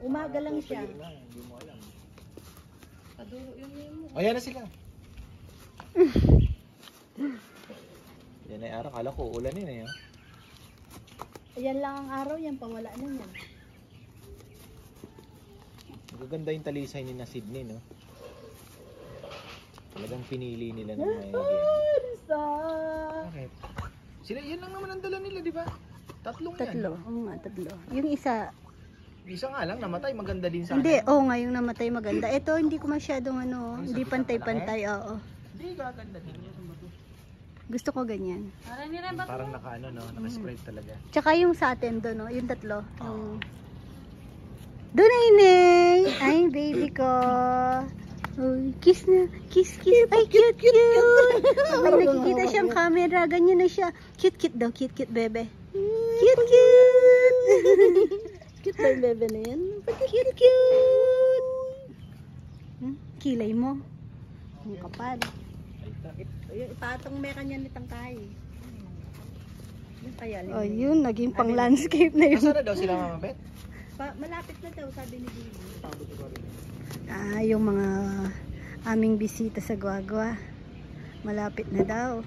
Umaga lang siya. Hindi mo alam. Kaduro yung mo. O, yan na sila. Yan ay araw, kala ko ulanin eh. Ayan lang ang araw yan, pawala na yan. Magaganda yung talisay ni na Sydney, no? Talagang pinili nila ng may Risa! Bakit? Sila, yan lang naman ang dala nila, di ba? Tatlong yan. Tatlo. Oo nga, tatlo. Yung isa, Isa nga lang, namatay, maganda din sa hindi, akin. oo nga, yung namatay maganda. Ito, hindi ko masyadong ano, hindi pantay-pantay, oo. Hindi, gaganda din. Gusto ko ganyan. Parang naka, ano, no? Naka-spread talaga. Tsaka yung sa atin doon, no? Yung tatlo. Yung... Doon na inay! Ay, baby ko! Uy, kiss na! Kiss, kiss! Ay, cute, cute! May nakikita siyang camera, ganyan na siya. Cute, cute daw, cute, cute, bebe. Cute, cute! Cute ba yung bebe na yan? Cute, cute! Kilay mo. Ang kapal. Ipatong may kanya nitang kahay. Yung kaya Oh, yun, naging pang landscape na yun. Nasaan na daw sila, Mama Bet? malapit na daw, sabi ni Bibi. Ah, yung mga aming bisita sa Guagua. Malapit na daw.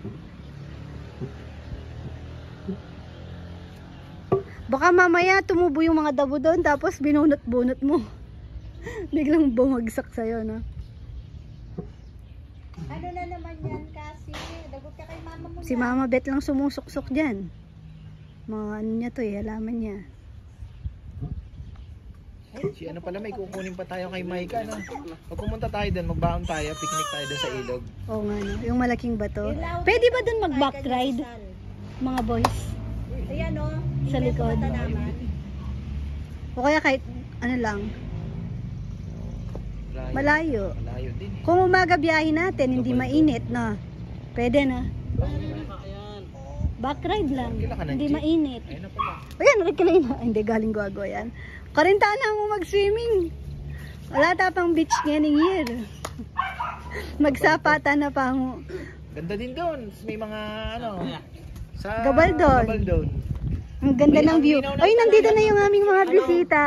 Baka mamaya tumubo yung mga dabo doon tapos binunot-bunot mo. Biglang bumagsak sa'yo, no? Ano na naman yan kasi? Dagot ka kay mama mo Si Mama Bet lang sumusuksok dyan. Mga ano niya to eh, halaman niya. Si ano pala, may kukunin pa tayo kay Maika, no? Pag pumunta tayo doon, magbaon tayo, picnic tayo doon sa ilog. Oo nga, no? Yung malaking bato. Pwede ba doon mag-back ride, mga boys? Ayan o. Sa likod. naman. O kaya kahit ano lang, malayo. Malayo din eh. Kung umaga biyahe natin, hindi mainit, no? Pwede na. Back ride lang. Kailan ka ng Hindi jeep? mainit. Ayun na pala. Ayan, nagkilay na. Ay, hindi, galing Guagua yan. Karintana mo mag-swimming. Wala tapang beach ngayong year. Magsapata na pa mo. Ganda din doon. May mga ano, sa Gabaldon. Gabaldon. Ang ganda ng view. Ay, nandito na yung aming mga bisita.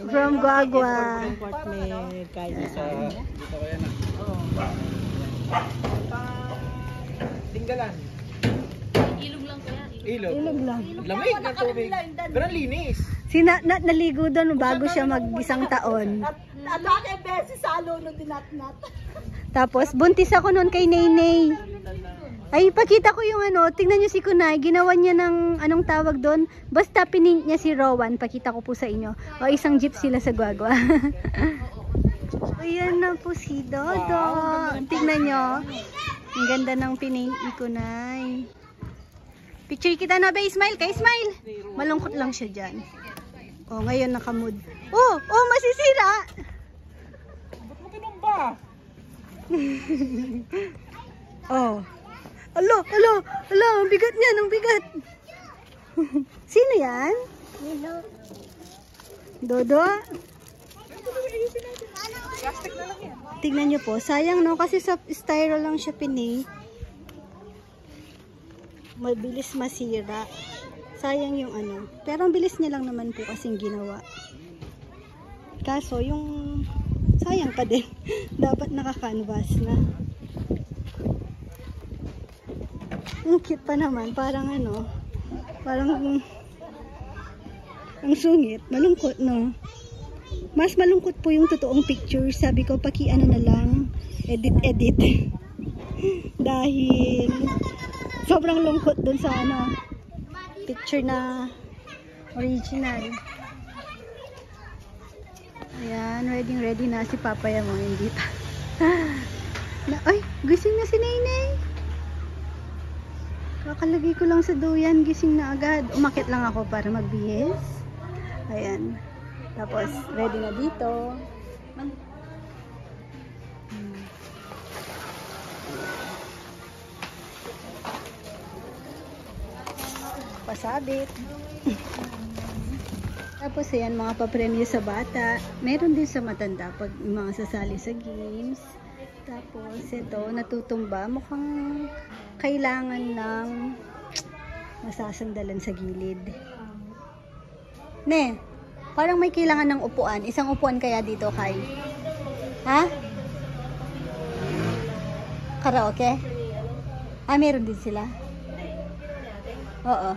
From Guagua. Apartment, kaya Sa dito ko yan. Oo. Tinggalan. Ilog lang kaya. Ilog. Ilog lang. Lamig ng tubig. Pero ang linis. Naligo doon bago siya mag-isang taon. At laki beses sa alo nung dinatnat. Tapos, buntis ako noon kay Naynay. Ay, pakita ko yung ano, tingnan nyo si Kunay, ginawa niya ng, anong tawag doon? Basta pinint niya si Rowan, pakita ko po sa inyo. O, isang jeep sila sa Guagua. Ayan na po si Dodo. Tingnan nyo. Ang ganda ng pinint ni Kunay. Picture kita na ba, Ismail? Kay Ismail. Malungkot lang siya dyan. O, ngayon nakamood. Oh, masisira. Ba't mo kinumba? Oh. Alo, ang bigat niyan, ang bigat. Sino yan? Dodo? Tignan nyo po, sayang no, kasi sa styro lang siya pinay. Mabilis masira. Sayang yung ano. Pero ang bilis niya lang naman po kasing ginawa. Kaso yung sayang pa din. Dapat naka-canvas na. Ang cute pa naman, parang ano, parang ang sungit, malungkot no. Mas malungkot po yung totoong picture. Sabi ko, paki-ano na lang, edit. Dahil sobrang lungkot dun sa ano, picture na original. Ayan, ready na si Papaya mo, hindi pa. Ay, gising na si Naynay. Kakalagay ko lang sa duyan, gising na agad. Umakyat lang ako para magbihis. Ayan. Tapos, ready na dito. Pasabit. Tapos, ayan, mga papremyo sa bata. Meron din sa matanda pag mga sasali sa games. Tapos, ito, natutumba. Mukhang kailangan ng masasandalan sa gilid. Ne, parang may kailangan ng upuan. Isang upuan kaya dito, Kai? Ha? Karaoke? Meron din sila? Oo.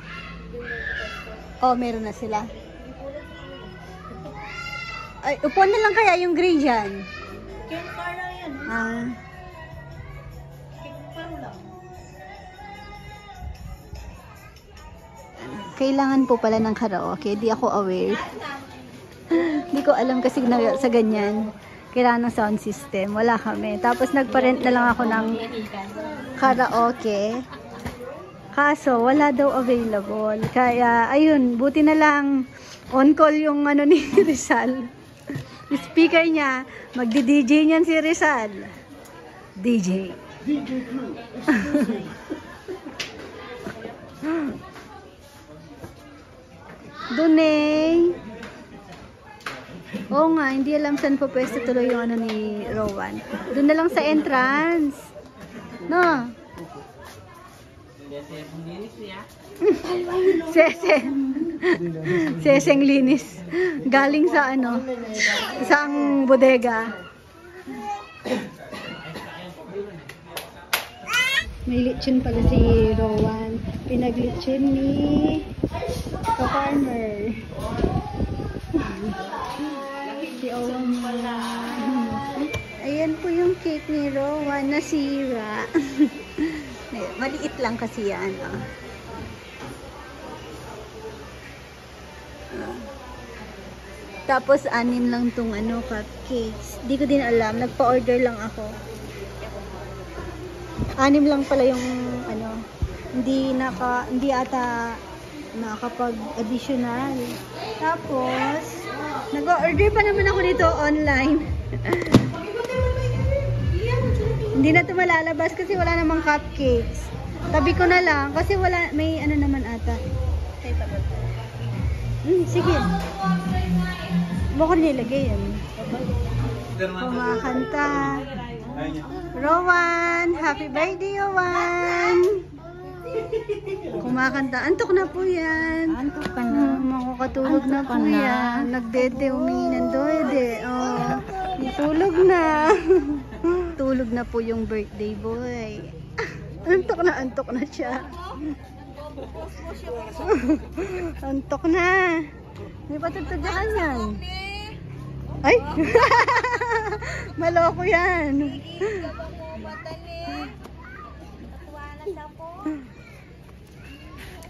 Oh, meron na sila. Ay, upuan na lang kaya yung gray dyan. Kailangan po pala ng karaoke. Di ako aware. Di ko alam kasi sa ganyan. Kailangan ng sound system. Wala kami. Tapos nagpa-rent na lang ako ng karaoke. Kaso, wala daw available. Kaya, ayun, buti na lang on call yung ano ni Rizal. Speaker niya, magdi-DJ niyan si Rizal. DJ. Dunay. Oo nga, hindi alam saan po pwesto tuloy yung ano ni Rowan. Doon na lang sa entrance. No? Seseng linis. Galing sa ano, isang bodega. May lechon pala si Rowan. Pinaglechon ni ka-farmer. Si Owen. Ayan po yung cake ni Rowan. Nasira. Maliit lang kasi yan. Tapos 6 lang tong ano, cupcakes. Di ko din alam. Nagpa-order lang ako. 6 lang pala yung ano. Hindi ata nakapag-additional. Tapos nag-order pa naman ako dito online. Hindi na ito malalabas kasi wala namang cupcakes. Tabi ko na lang kasi wala, may ano naman ata. Sige. Baka nilagay yan. Kumakanta. Rowan, happy birthday, Rowan. Kumakanta. Antok na po yan. Antok ka na. Makakatulog na po yan. Nagdede, humingi ng doede. Oh, tulog na. Tulog na po yung birthday boy. Antok na siya. Antok na. May patutudyakan yan. Ay! Maloko yan.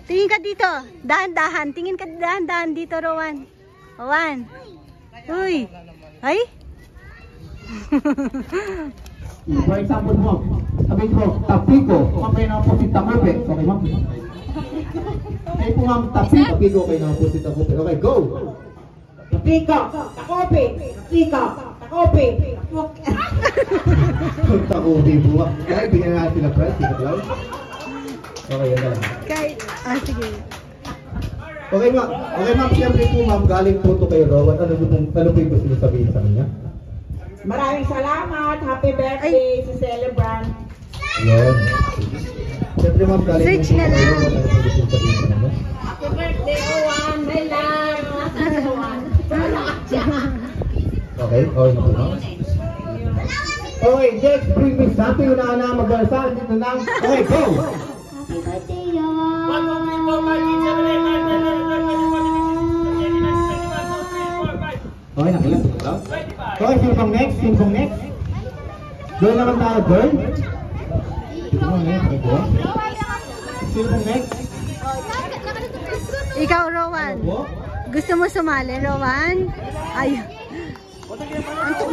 Tingin ka dito. Dahan-dahan. Tingin ka dahan-dahan dito, Rowan. Rowan. Uy. Ay? For example mo, sabihin ko, tapiko, kayo na po si Takope. Okay, ma'am? Ay po ma'am, tapiko, kayo na po si Takope. Okay, go! Tapiko, Takope, Tapiko, Takope. Takope po. Kaya bigyan natin sila press, sila cloud. Okay, yan lang. Sige. Okay ma'am, siyempre po ma'am, galing po ito kay Rowan. Ano po yung gusto niyo sabihin sa kanya? Maraming salamat. Happy birthday si Celebrant. Yan. Siyempre ma'am, galing po Search ito na kay lang. Rowan. Ano po gusto niyo sabihin sa kanya? Happy birthday, Owan. My love. Owan. Okay, okay na po ma'am. Okay, just bring me something na magdasal dito lang. Okay, go! Happy birthday, Rowan. Okay, nakilang. Okay, sino pang next? Girl naman tayo, girl. Sino pang next? Ikaw, Rowan. Gusto mo sumali, Rowan? Ay.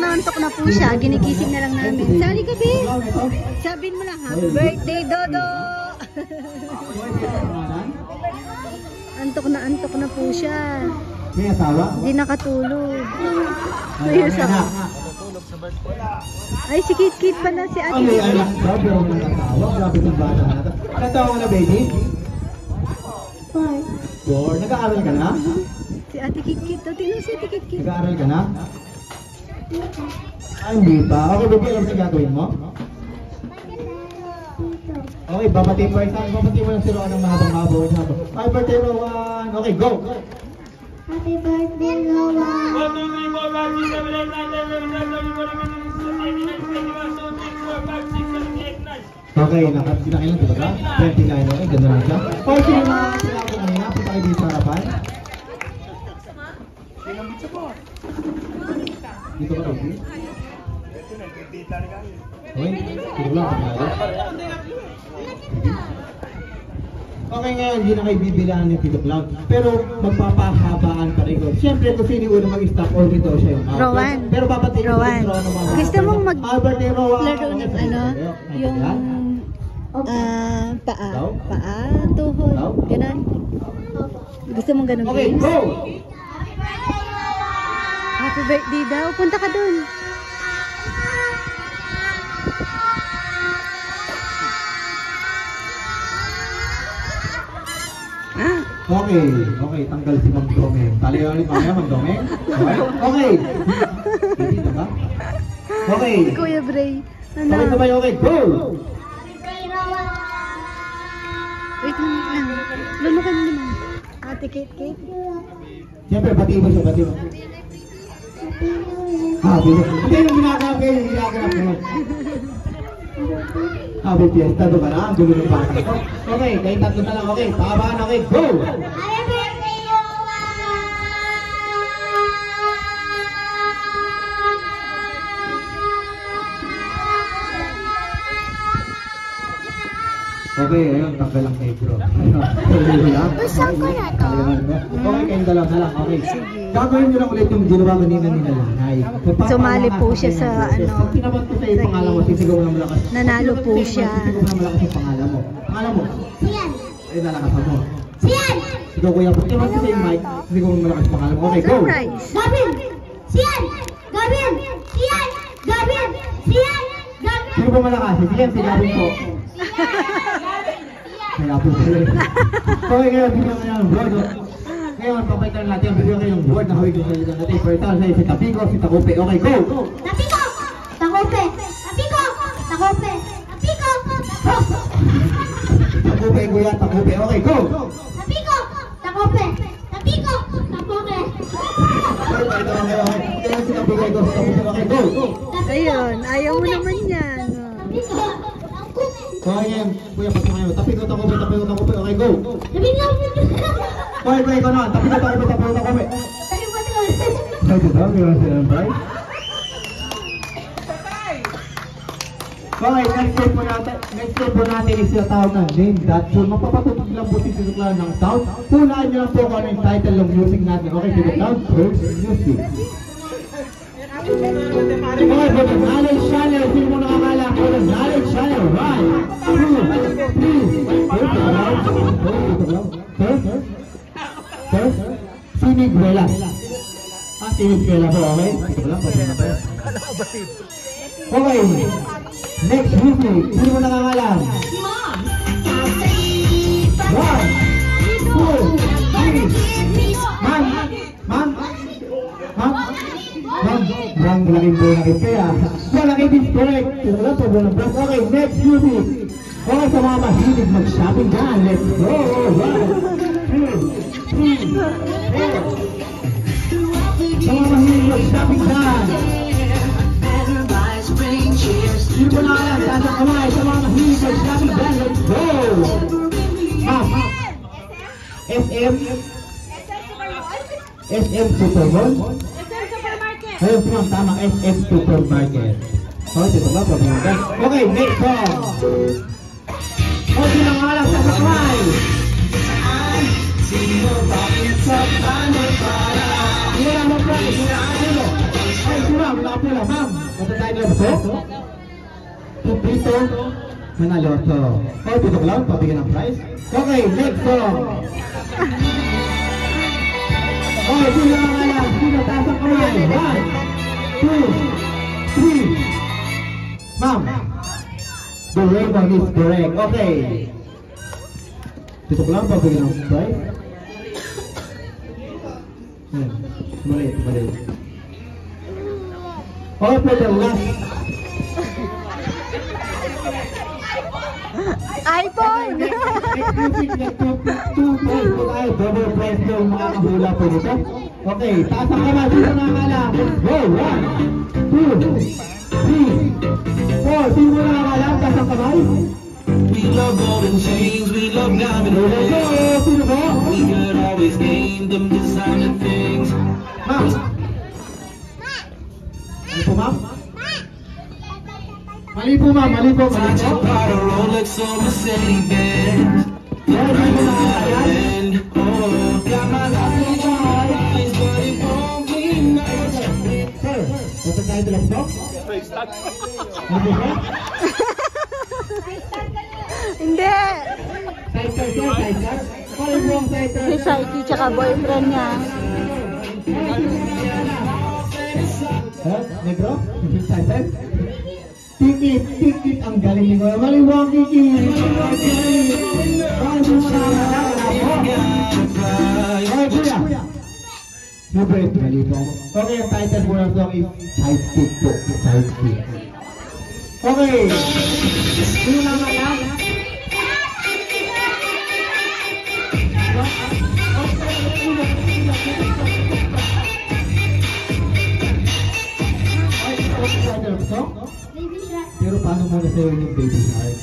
Antok na po siya. Ginigising na lang namin. Sali ka, babe. Sabihin mo lang, happy birthday, Dodo. Okay, Tito, pangalan? Antok na po siya. May asawa? Hindi nakatulog. May May asawa. anak. Ay, si Kit pala si Ate May Kit. anak daw, pero may asawa. Grabe itong bata na ito. Ilan taon ka na, baby? 4. Nag-aaral ka na? Si Ate Kit. Tingnan si Ate Kit. Nag-aaral ka na? Ay, hindi pa. Okay, baby, alam mo yung gagawin mo? Okay, babati mo lang si Rowan ng mahabang-mahabaw. Happy birthday, Rowan! Okay, go! Happy birthday, Noah. Okay, nakailan dito ka? 29, okay, ganda lang siya. Okay, sino mga sila ko kanina? Punta kayo dito sa harapan. Dito ka, baby? Okay, dito lang, pagkala. Okay, ngayon, hindi na kayo bibilaan ni Tito Cloud. Pero magpapahabaan pa rin ko. Siyempre, kung sino yung unang mag-stop or dito siya yung out. Rowan. Pero papatingin ko Rowan. si Rowan ng mga Gusto mong mag- Happy birthday, Rowan. Laro ng ano, yung paa, tuhod, ganun. Gusto mong ganun? Okay, Vince? go! Happy birthday daw. Punta ka dun. Okay, tanggal si Mang Domeng. Tali ulit mamaya, Mang Domeng. Okay. Dito ba? Okay. Si Kuya Bray. Ano? Okay, sabay, okay, go! Wait lang. Lulukan mo naman. Ate Kit. Siyempre, bati mo siya, bati mo. Happy Hindi yung ginaganap kayo, yung ginaganap kayo. Happy Fiesta, doon ka na, ang gulo ng bata ko. Okay, kayo tatlo na lang, okay. Pahabaan, okay, go! Happy birthday, Noah. Okay, ayun, tanggal lang kay bro. Okay, Saan ko na to? Okay, kayong dalawa na lang, okay. Gagawin nyo lang ulit yung ginawa kanina ni Nanay. Sumali po siya sa ano, Pag tinawag ko sa iyo pangalan mo, sisigaw mo ng malakas. Nanalo po siya. Sisigaw mo ng malakas yung pangalan mo. Pangalan mo? Siyan. Ay, nalakasan mo. Siyan. Sigaw kuya, pag tinawag ko sa iyo, Mike, sisigaw mo ng malakas yung pangalan mo. Okay, go! surprise. Gavin. Siyan. Gavin. Siyan. Gavin. Siyan. Gavin. Sino ba malakas? Siyan, sigawin ko. Kaya po sila. Okay, ngayon, bigyan kayo ng board. Ngayon, papaitan natin, bigyan kayo ng board na hawig ng salita natin. For ito, si Tapico, si Takupe. Okay, go! Tapiko. Takope. Tapiko. Takope. Tapiko. Takupe, kuya, Takupe. Okay, go! Tapiko. Takope. Tapiko. Takope. Okay, pakita lang kayo. Okay, ngayon si Tapico, ito, si Takupe. Okay, go! Ayun, ayaw mo naman yan. Tapiko. Takope. Okay, ngayon, kuya, pasok kayo. Tapico, Takupe, Tapico, Takupe. Okay, go! Tapiko. Okay, kuya, ikaw naman. Tapico, Takupe, Tapico, Takupe. Ito daw, meron sila ng prize. Okay, next game po natin is yung tawag ng name that. So, magpapatutog lang po si Tito Clown ng sound. Hulaan nyo lang po kung ano yung title ng music natin. Okay, Tito Clown, first music. Okay, po, Knowledge Channel. Sino mo nakakala ko ng Knowledge Channel? 1, 2, 3. First? Siniguela. Siniguela po, okay? Ito lang, pwede na ba? Okay. Next music. Sino mo nakakalam? 1, 2, 3. Ma'am? Malaking po na kaya. Malaking disconnect. Ito lang po, walang plus. Okay, next music. Okay, sa mga mahilig mag-shopping dyan. Let's go. 1, 2, 3, 4. Sa mga mahilig mag-shopping dyan. Sino po nakakalam? Taas ang kamay. Sa mga mahilig mag-shopping dyan. Let's go. Ma'am. SM? SM Supermall? Ayun po ang tama, SM Supermarket. Okay, dito ba? Okay, next song. Okay, lang alam sa kamay. Hindi lang mo po. Ay, sila, wala po lang. Ma'am, matatay nila ba ito? Tupito? Manalo. So, Tito Clown, pabigyan ng prize. Okay, next song. Okay, sino ang alam? Sino taas ang kamay? 1, 2, 3. Ma'am. The ribbon is correct. Okay. Tito Clown, pabigyan ng prize. Maliit. Okay, for the last. iPhone! Double prize yung mga kahula po nito. Okay, taas ang kamay. Sino nakakalam? Go! 1, 2, 3, 4. Sino nakakalam? Taas ang kamay. We love golden chains, we love diamond rings. Sino po? We could always game them designer things. Ma'am. Ano po, ma'am? Mali po, ma'am. Touch a part of Rolex or Mercedes-Benz. Yes, ma'am. Nakakalam. And oh, got my life on eyes, but it won't be nice. Sir, what's the title of song? Ano ba? Hindi! Sidecar, sir, sidecar. Paano po ang sidecar? Si Saiki tsaka boyfriend niya. Huh? Negro? Sidecar? Tikit ang galing ko. Maliwang kikit. Paano mo okay, kuya. Favorite, mali po. Okay, ang title po ng song is Sidekick po. Sidekick. Okay. Sino naman lang? Pero paano mo nasayaw yung baby shark?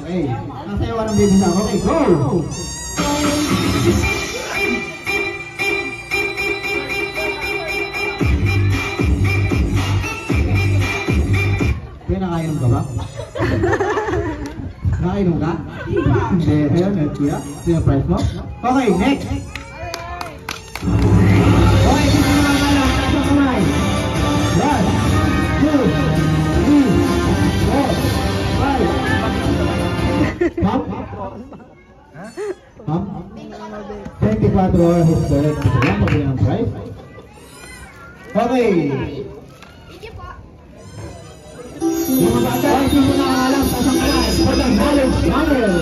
Okay. Nasayawan ng baby shark. Okay, go! Kaya nakainom ka ba? Nakainom ka? Hindi. Kaya next kuya? Sino price mo? Okay, next! Okay, sino naman ka lang? Taas ang kamay. 1, 2, 3, 4, 5. Ma'am? Ma'am? 24 hours is correct. Ito lang, pabili ng price. Okay. Yung mga bata, hindi mo nakakalam. Taas ang kamay. Pagkang knowledge, knowledge.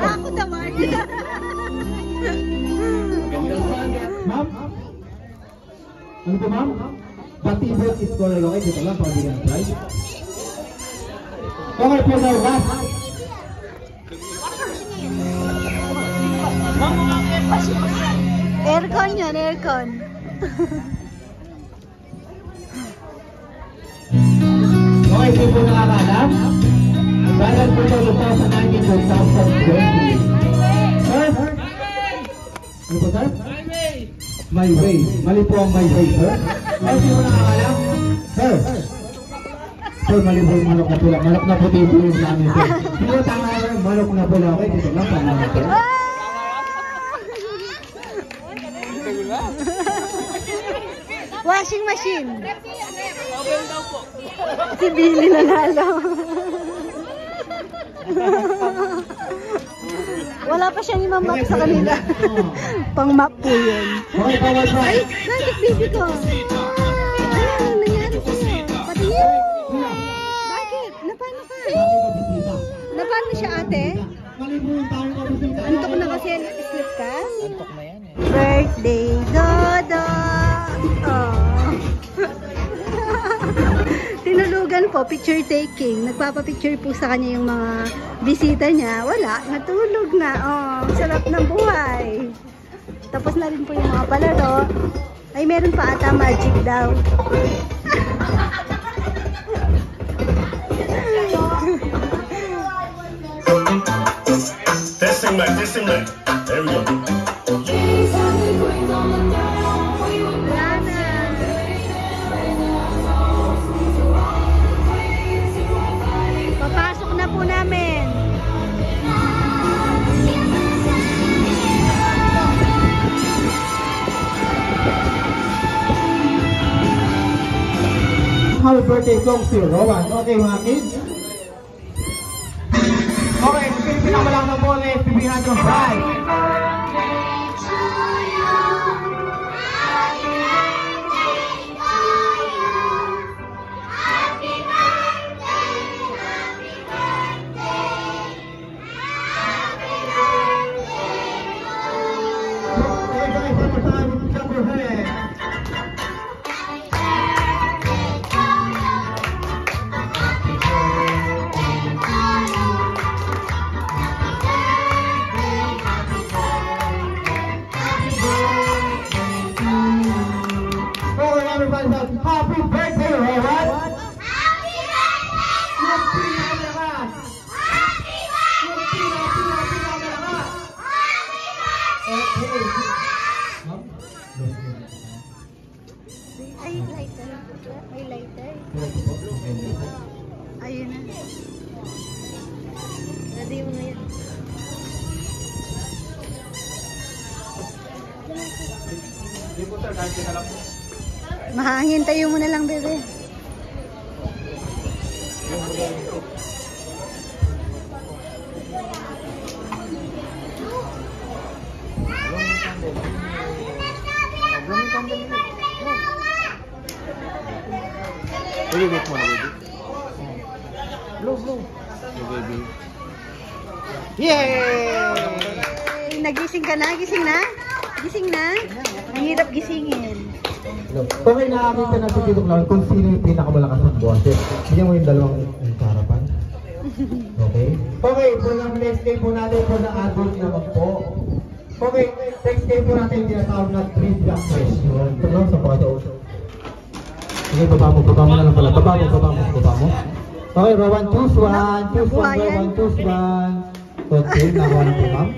Ako naman! Ma'am? Ano po, ma'am? Batibot is correct. Okay, dito lang, pabili ng price. Okay, po na last. Aircon yun, aircon. Okay, hindi po nakakalam. Balance po ito 2019-2020. Sir? Ano po, sir? My way. Mali po ang my way, sir. Okay, hindi po nakakalam. Sir? Sir, mali po yung manok na pula. Manok na puti po yung namin, sir. Hindi po tama yung manok na pula. Okay, dito lang, tama na, sir. Washing machine. Si Billy nanalo. Wala pa siya ni Mama sa kanila. Pang map po yun. Okay, bawal pa. Ay, nandik baby ko. Ano nangyari sa'yo? Patingin. Bakit? Napano ka? Napano siya ate? Mali po yung tawag ko bisita. Antok na kasi sleep ka? Antok na yan eh. Birthday, Dodo! Oh. Tinulugan po, picture taking. Nagpapapicture po sa kanya yung mga bisita niya. Wala, natulog na. Oh, sarap ng buhay. Tapos na rin po yung mga palaro. Ay, meron pa ata magic daw. Testing mic. There we go. Papasok na po namin. How happy birthday song si Rowan. Okay mga kids? Okay, pinakamalaki ng boses, bibigyan natin ng prize. Happy birthday, Rowan! Happy birthday! Yung pinakamalakas! Happy Yung pinakamalakas! Okay. Ma'am? Ay, lighter. May lighter. Ayun na. Ready mo na yan. Hindi po sir, kahit kita lang po. Mahangin tayo mo na lang, bebe. Uy, wait mo na, baby. Blow. Okay, baby. Yay! Nagising ka na? Gising na? Gising na? Ang hirap gisingin. Okay, nakakita na si Tito Clown kung sino yung pinakamalakas ng boses. Bigyan mo yung dalawang harapan. Okay? Okay, for the next game po natin for the adult naman po. Okay, next game po natin yung tinatawag na trivia question. Ito lang sa photo. Sige, baba mo na lang pala. Baba mo. Okay, Rowan, choose one. Rowan, choose one. Okay, nakuha na po, ma'am.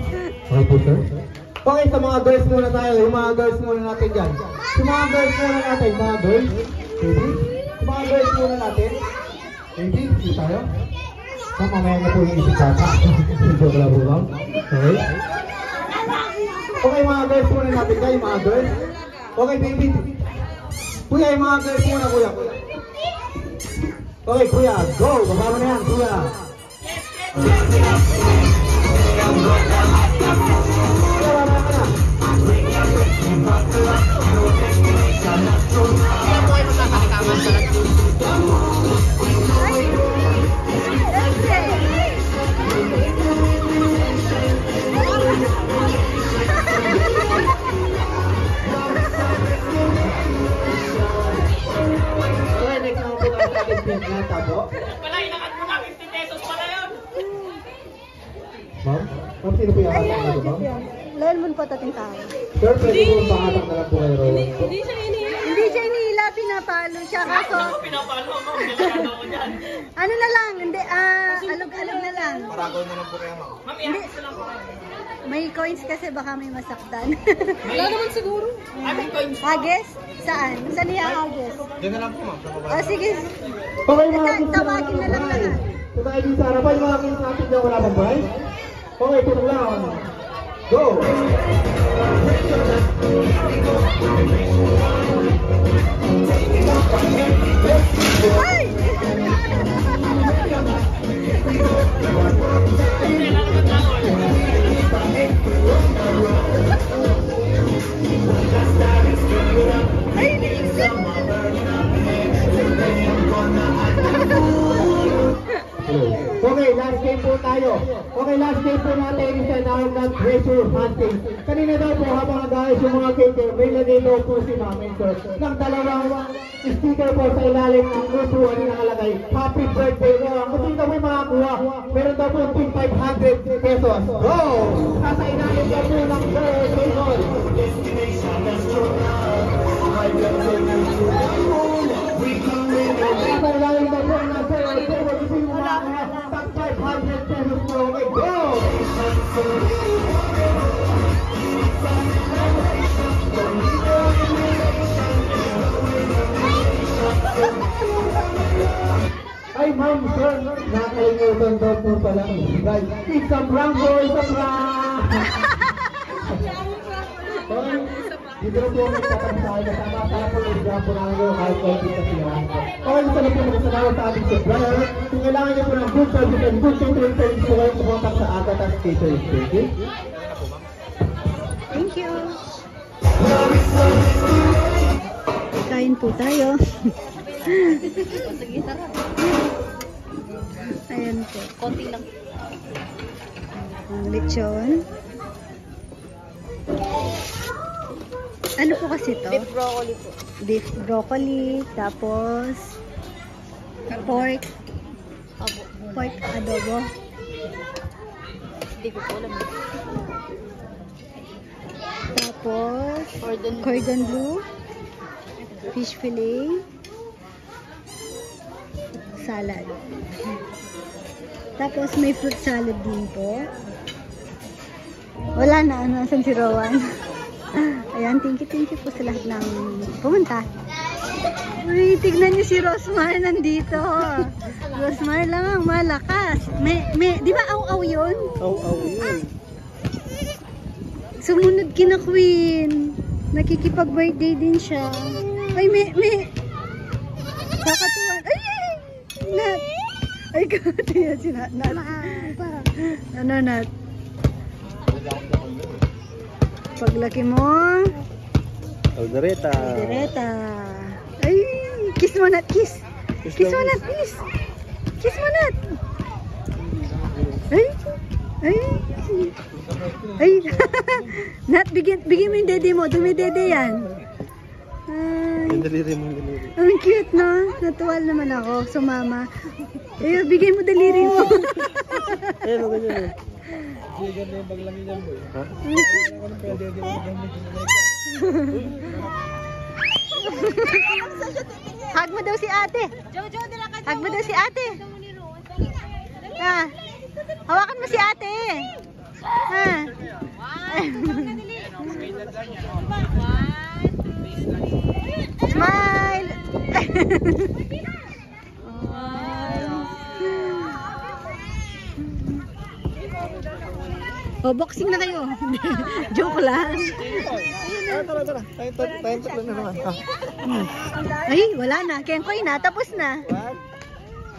Okay po, sir. Okay, sa mga girls muna tayo. Yung mga girls muna natin dyan. Yung mga girls muna natin. Mga girls. Baby. Yung mga girls muna natin. Baby, hindi tayo. Ma'am, mamaya na po yung isip kata. Joke lang po, ma'am. Okay. Okay, mga girls muna natin dyan. Yung mga girls. Okay, baby. Kuya, yung mga girls muna, kuya. Okay, kuya. Go. Baba mo na yan, kuya. Ma'am? Ma'am, sino po yung Ay, atak nito, ma'am? Lahan mo pa tating tao. Sir, pwede po pahatak na lang po kayo, Rowan. Hindi siya inihila, pinapalo siya. Kaso, ano na lang, hindi, alog-alog na lang. Paragaw na lang po kayo, ma'am. Hindi, may coins kasi baka may masaktan. Wala naman siguro. May coins. Hages? Saan? Saan niya hages? Diyan na lang po, ma'am. O sige, Okay, mga kids, tawagin na lang lahat. Kung tayo din sa harapan, mga kids natin dyan, wala bang prize? Okay, tulong lang. Go! Ay! Ay, naisip! Okay, last game po tayo. Okay, last game po natin is sa tawag ng treasure hunting. Kanina daw po habang nag-ayos yung mga cater, may lagay daw po si Ma'am and Sir ng dalawang sticker po sa ilalim ng upuan na nakalagay, Happy Birthday Rowan. Kung hindi daw may makakuha, meron daw po 500 pesos. Go! Nasa ilalim daw po ng birthday roll. Nasa ilalim daw po ng birthday roll. Gusto yung makakuha, tag 500 pesos po. Okay, go! Ay, ma'am, sir, nakalimutan daw po pala ng guys. It's a prank, boy, it's a prank! Okay, dito na po ang nagtatansahan na tama para po nagiging po namin yung high quality sa siyahan. Okay, gusto na po magkasalamat sa aming supplier. Kung kailangan niyo po ng good service and good catering service po kayo, pumuntak sa Agatas Catering. Thank you. Thank you. Kain po tayo. Ayan po. Konti lang. Ang lechon. Ano po kasi to? Beef broccoli po. Beef broccoli, tapos pork adobo. Hindi ko po alam. Tapos cordon bleu, fish fillet, salad. Tapos may fruit salad din po. Wala na, nasan si Rowan? Ayan, thank you po sa lahat ng pumunta. Uy, tignan niyo si Rosmar nandito. Rosmar lang ang malakas. Di ba aw-aw yun? Aw-aw yun. Sumunod kina Queen. Nakikipag-birthday din siya. Ay, kakatuwan. Ay! Nat! Ay, kakatuwan si Nat. Ano, Nat? Paglaki mo, Aldereta. ay, kiss mo, Nat, kiss. Kiss mo, Nat, kiss. Kiss mo, Nat. Ay. Nat, bigyan mo yung dede mo. Dumidede yan. Ay. Ang cute, no? Natuwal naman ako, sumama. Ay, bigay mo daliri mo. Ayun, ganyan. Hug mo daw si ate. Hug mo daw si ate. Hawakan mo si ate. Smile. Oh, boxing na kayo. Joke lang. Tara. Tayo tatlo na naman. Ay, wala na. Kenkoy na. Tapos na. 1,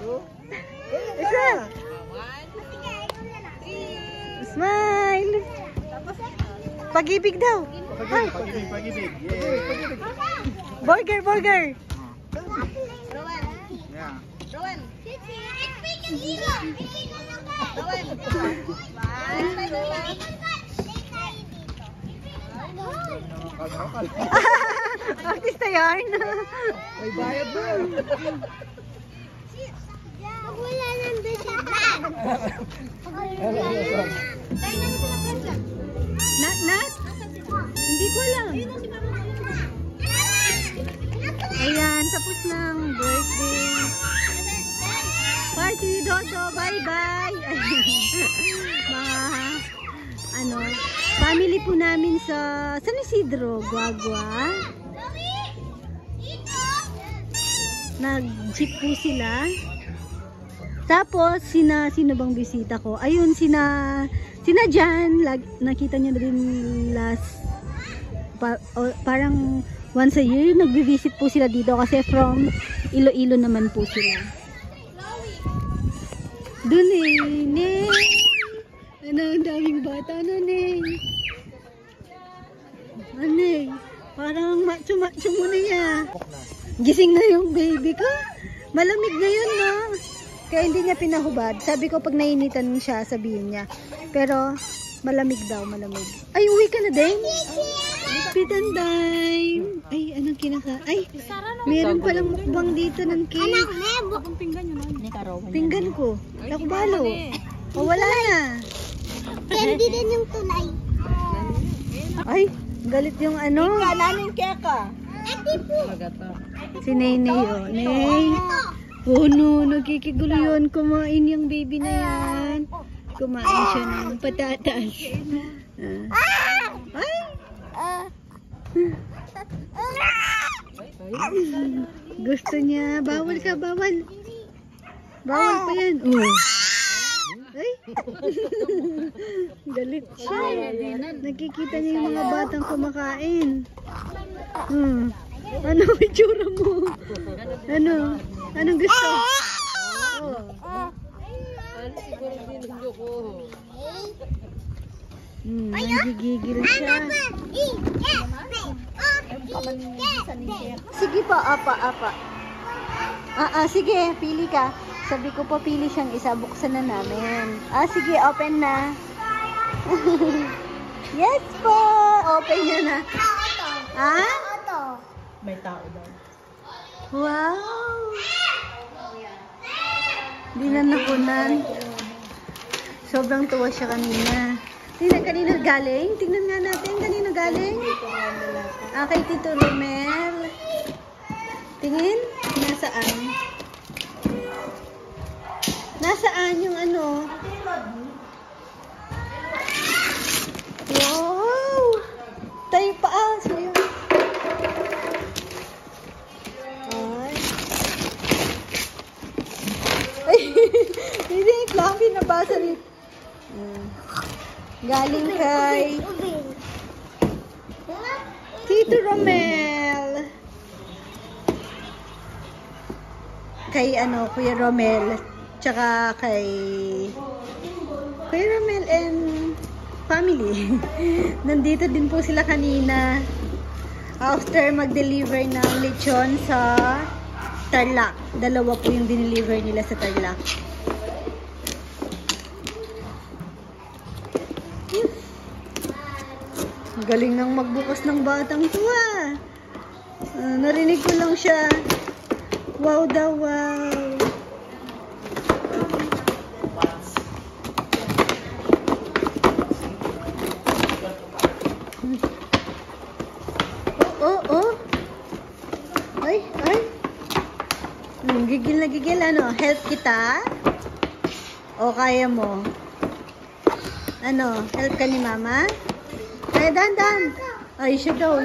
2, Isa. Smile. Pag-ibig daw. Ay. pag-ibig. Burger. Artista yan. May bayad mo. Wala nandun siya. Nat? Hindi ko alam. Ayan, tapos ng birthday party, Dodo. Bye-bye. Mga, family po namin sa San Isidro, Guagua. Nag-jeep po sila. Tapos, sino bang bisita ko? Ayun, sina Jan. Nakita niyo na rin last, parang once a year, nagbi-visit po sila dito kasi from Iloilo naman po sila. Doon Neng. Ano, ang daming bata na, Neng. Neng, parang macho-macho mo na yan. Gising na yung baby ko. Malamig na yun, no? Kaya hindi niya pinahubad. Sabi ko pag nainitan siya, sabihin niya. Pero malamig daw, malamig. Ay, uwi ka na din? Pitan time. Ay, anong Ay, meron palang mukbang dito ng cake. Pinggan ko. Takbalo. O, wala na. Candy din yung tulay. Ay, galit yung ano. Naning keka. Ate po. Si Nene yun. Nene. Oh no, nagkikigulo yun. Kumain yung baby na yan. Kumain siya ng patatas. Ay! Gusto niya. Bawal ka, bawal. Bawal pa yan. Oh. Ay! Galit siya. Nakikita niya yung mga batang kumakain. Ano itsura mo? Ano? Anong gusto? Ano siguro binigyo ko? Nagigigil siya. Sige po, apa. Sige, pili ka. Sabi ko po, pili siyang isa. Buksan na namin. Sige, open na. Yes po! Open niya na. May tao daw. Wow! Di na nakunan. Sobrang tuwa siya kanina. Tingnan, kanino galing? Tingnan nga natin, kanino galing? Kay Tito Romel. Tingin? Nasaan? Nasaan yung ano? Wow! Tayo pa sa'yo. Ay, hindi, Fluffy, nabasa rin. Galing kay Tito Romel. Kay Kuya Romel. Tsaka kay Kuya Romel and family. Nandito din po sila kanina. After mag-deliver ng lechon sa Tarlac. Dalawa po yung dineliver nila sa Tarlac. Galing nang magbukas ng batang to narinig ko lang siya. Wow daw, wow. Oh. Ay. Gigil na gigil, help kita? O kaya mo? Help ka ni mama? Ay, dan. Ay, siya daw.